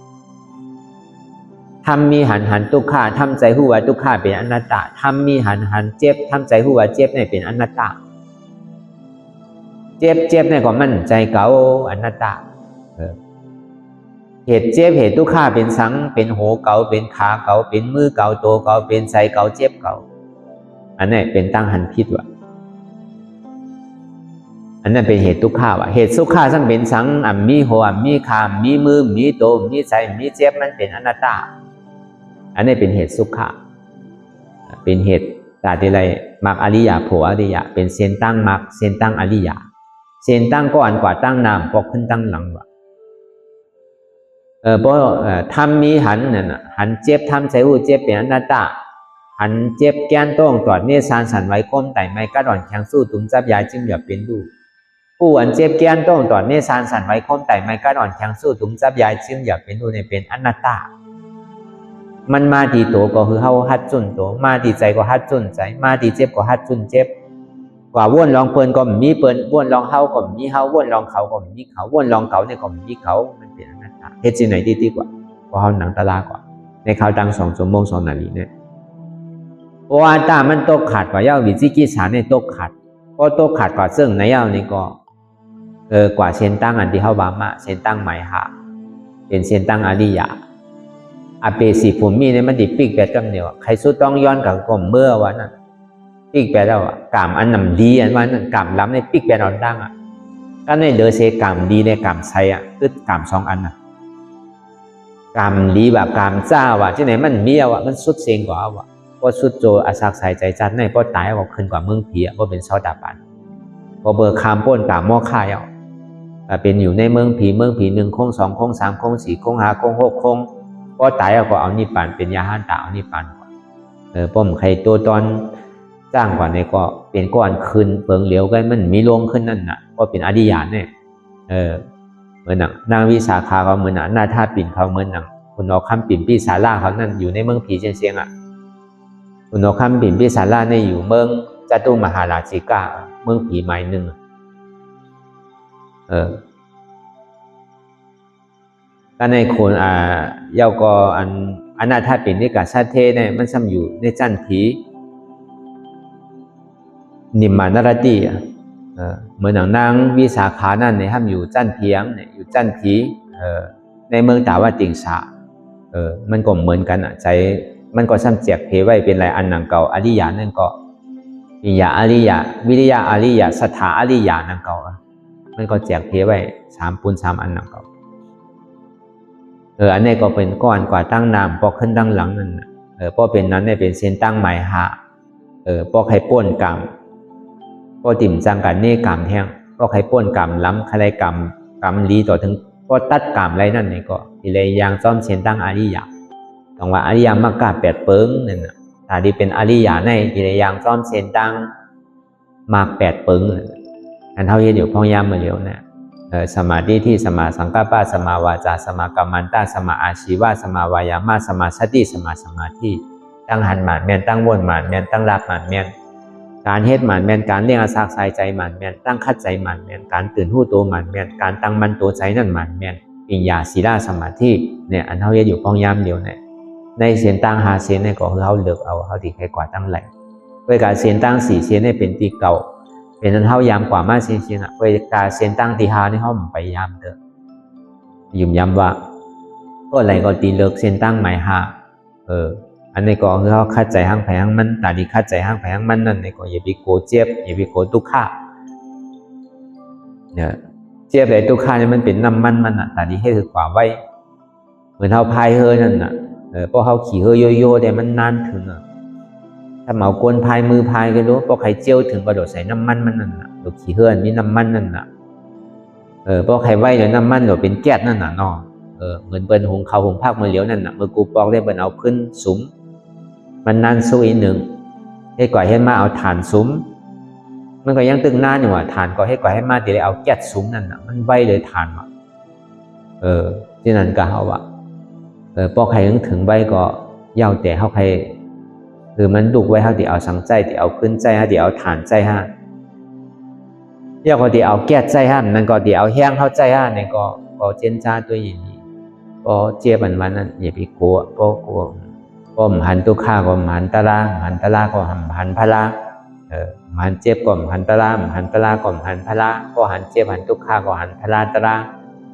ทำมีหันทุกข้าทำใจหู้ว่าทุกข้าเป็นอนัตตาทำมีหันเจ็บทำใจหู้ว่าเจ็บเนี่ยเป็นอนัตตาเจ็บเนี่ยก็มั่นใจเก่าอนัตตาเหตุเจ็บเหตุทุกข้าเป็นสังเป็นโหเก่าเป็นขาเก่าเป็นมือเก่าโตเก่าเป็นใจเก่าเจ็บเก่าอันนี้เป็นตั้งหันพิษว่ะอันนั้นเป็นเหตุทุกข้าว่ะเหตุสุข้าทั้งเป็นสังมีโหมีขามีมือมีโตมีใจมีเจ็บมันเป็นอนัตตาอันนี้เป็นเหตุสุข้าเป็นเหตุตาที่ไรมักอริยะโผอริยะเป็นเส้นตั้งมักเส้นตั้งอริยะเส้นตั้งก่อนกว่าตั้งนามปอกขึ้นตั้งหลังว่ะเพราะทำมีหันเนี่ยหันเจ็บทำใจหูเจ็บเป็นอนัตตาหันเจ็บแก้นต้องตอดเนสานสันไว้ก้มไต่ไม้กระดอนแข็งสู้ตุ้มจับยาจึงอย่าเป็นดูผู้อันเจ็บแก้นต้องตอดเนสานสันไว้ก้มไต่ไม้กระดอนแข็งสู้ตุ้มจับยาจึงอย่าเป็นดูในเป็นอนัตตามันมาดีตัวก็คือเฮาฮัดจุนตัวมาดีใจก็ฮัดจุนใจมาดีเจ็บก็ฮัดจุนเจ็บกว่าว่นลองเปิ้นก็มีเปิ้นว่นลองเฮาก็มีเฮาว่นลองเขาก็มีเขาว่นลองเขาเนี่ยก็มีเขามันเป็นอนัตตาเฮ็ดสิไหนดีกว่าเพราะเฮาหนังตะลากว่าในข่าวดัง2 ชั่วโมง 2 นาทีเนี่ยเพราะว่าตามันตกขาดกว่าเย้าวิจิกิจฉาเนี่ยตกขาดก็ตกขาดกว่าซึ่งในเย้านี่ก็กว่าเส้นตั้งอันที่เฮาว่ามาเส้นตั้งหมายหาเป็นเส้นตั้งอริยะอเปสีภูมิเนี่ยมันดิปิกแบบกำเดียวใครสุดต้องย้อนกับกลมเมื่อวันนั้นปิกแบบแล้วกามอันนำดีอันวันนั้นกามล้ำในปิกแบบนอนดังก็ในเดอเซกามดีในกามไซคือกาม2 อันกามดีแบบกามจ้าที่ไหนมันเมียวมันสุดเสียงกว่า พอสุดโจอาศักสายใจจัดในพอตายก็ขึ้นกว่าเมืองผีพอเป็นซอดาบันพอเบอร์คามป้นกาหม้อข่ายเป็นอยู่ในเมืองผี1 โค้ง 2 โค้ง 3 โค้ง 4 โค้ง 5 โค้ง 6 โค้งพอตายก็เอานิพพานเป็นยาหันตาเอานิพพานป้อมใครตัวตอนจ้างกว่าเนี่ยก็เป็นก้อนคืนเปิงเหลียวกันมันมีลงขึ้นนั่นน่ะก็เป็นอริยานเนี่ยเหมือนนางวิสาขาเขาเหมือนหน้าท่าปิ่นเขาเหมือนคุณนอคำปิ่นพี่สาล่าเขานั่นอยู่ในเมืองผีเชียงคุณนอคำปิ่นพี่สาล่าเนี่ยอยู่เมืองจตุมหาราชิกาเมืองผีไม้หนึ่งก็ในคนเย้าก็อันนาท่าปิ่นนี่กับชาเทเนี่ยมันซ้ำอยู่ในจันผีนิมมานารตีเหมือนนางวิสาขานั่นเนี่ยห้ามอยู่จันเพียงเนี่ยอยู่จันผีในเมืองตาวาติงสามันก็เหมือนกันใจมันก็ซ้ำเจียกเพไว้เป็นไรอันนังเก่าอริยานั่นก็วิญญาอริยาวิริยะอริยะสถาอริยานังเก่ามันก็แจกเพไว้3 ปูน 3 อันนังเก่าอันนี้ก็เป็นก้อนกว่าตั้งน้ำพอขึ้นตั้งหลังนั่นพอเป็นนั้นเนี่ยเป็นเส้นตั้งหมายหาพอใครป้นกรรมพอติ่มจังกันเน่กรรมแห้งพอใครป้นกรรมล้ำใครกรรมลีต่อถึงพอตัดกรรมอะไรนั่นนี่ก็เลยยางซ่อมเส้นตั้งอริยะต้องว่าอริยมรรค8 เปิงนั่นถ้าที่เป็นอริยะในเลยยางซ่อมเส้นตั้งมรรค8 เปิงอันเท่าเย็นอยู่พองยามมาเร็วเนี่ยสมาธิที่สมาสังกัปปะสมาวาจาสมากัมมันตาสมาอาชีวะสมาวายามะสมาสติสมาสมาธิตั้งหันหมานแม่นตั้งวนหมานแม่นตั้งรักหมานแม่นการเฮ็ดหมานแม่นการเลี้ยงอาศักสายใจหมานแม่นตั้งคัดใจหมานแม่นการตื่นหู้ตัวหมานแม่นการตั้งมันตัวใจนั่นหมานแม่นปัญญาศีลสมาธิเนี่ยอันเท่าเย็นอยู่พองยามเดียวเนี่ยในเสียนตั้ง5 เสียนเนี่ยก็คือเขาเลือกเอาเขาที่ใครกว่าตั้งไหลด้วยการเสียนตั้ง4 เสียนเนี่ยเป็นตีเก่าเป็นนั้นเท่ายามกว่ามาเสียนเวลาเสียนตั้งตี5นี่เขาไปยามเถอะยุ่มย้ำว่าก็อะไรก็ตีเลิกเสียนตั้งหมาย5อันนี้ก็คือเขาคัดใจห้างแผงมันแต่ดีคัดใจห้างแผงมันนั่นนี่ก็อย่าไปโกเจ็บอย่าไปโกทุกข์เนี่ยเจ็บเลยทุกข์เนี่ยมันเป็นน้ำมันแต่ดีให้ถือกว่าไว้เหมือนเขาพายเฮือนั่นเพราะเขาขี่เฮือโยเนี่ยมันนานถึงถ้าเหมากวนพายมือพายก็รู้เพราะใครเจียวถึงกระโดดใส่น้ำมันนั่นหรือขี่เฮือนมีน้ำมันนั่นเพราะใครไหวเดี๋ยวน้ำมันเดี๋ยวเป็นแก๊สนั่นเนาะเหมือนเปิ้นหุงข้าวหุงผักมือเหลียวนั่นมือกูปอกได้เปิ้นเอาขึ้นสุมมันนานสู้อีกหนึ่งให้ก่อยให้มาเอาถ่านสุมมันก็ยังตึงหน้าอยู่ถ่านก็ให้ก่อยให้มาตีเลยเอาแก๊สสุมนั่นมันไหวเลยถ่านที่นั่นก็เขาว่าพอใครถึงใบก็เย่าแต่เขาใครคือมันดุกไว้เขาที่เอาสังใจที่เอาขึ้นใจฮะที่เอาฐานใจฮะเย่าก็ที่เอาแก้ใจฮะนั่นก็ที่เอาแห้งเข้าใจฮะนี่ก็เจนจ้าตัวอย่างนี้ก็เจี๊ยบมันนั่นอย่าไปกลัวก็หันตุข่าก็หันตะลาก็หันพละหันเจ็บก็หันตะลาหันตะลาก็หันพละก็หันเจ็บหันตุข่าก็หันพละตะลา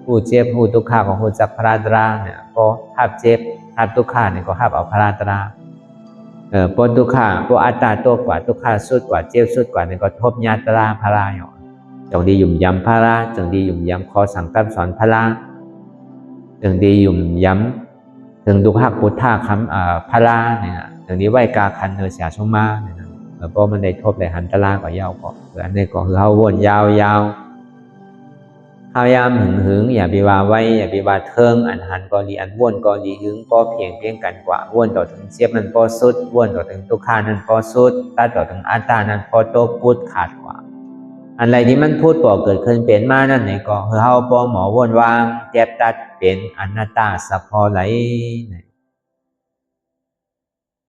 ผู้เจ็บผู้ทุกข่าก็ผู้จักพระตราเนี่ยก็หับเจ็บหับทุกข่าเนี่ยก็หับเอาพระตราปนทุกข่าพวกอัตตาตัวกว่าทุกข่าสุดกว่าเจ็บสุดกว่าเนี่ยก็ทบญาตราพระอยู่จงดีหยุ่มย้ำพระจงดีหยุ่มย้ำขอสังกัปสอนพระจงดีหยุ่มย้ำถึงทุกหักพุทธะคำพระเนี่ยจงดีไหวกาคันเนเสียชมาเนี่ยเพราะมันได้ทบได้หันตราก็ยาวก็อันนี้ก็คือเขาวนยาวพยายามหึงอย่าไปว่าไว้อย่าไปว่าเทิงอันหันก็ดีอันวนก็ดีหึงก็เพียงกันกว่าวนต่อถึงเสียบนั้นพอสุดวนต่อถึงทุกขานั้นพอสุดตัดต่อถึงอัตตานั้นพอโตพูดขาดกว่าอะไรที่มันพูดต่อเกิดขึ้นเป็นมานั่นนี่ก็คือเฮาพอหมอวนวางเจ็บตัดเป็นอนัตตาสัพพอไหล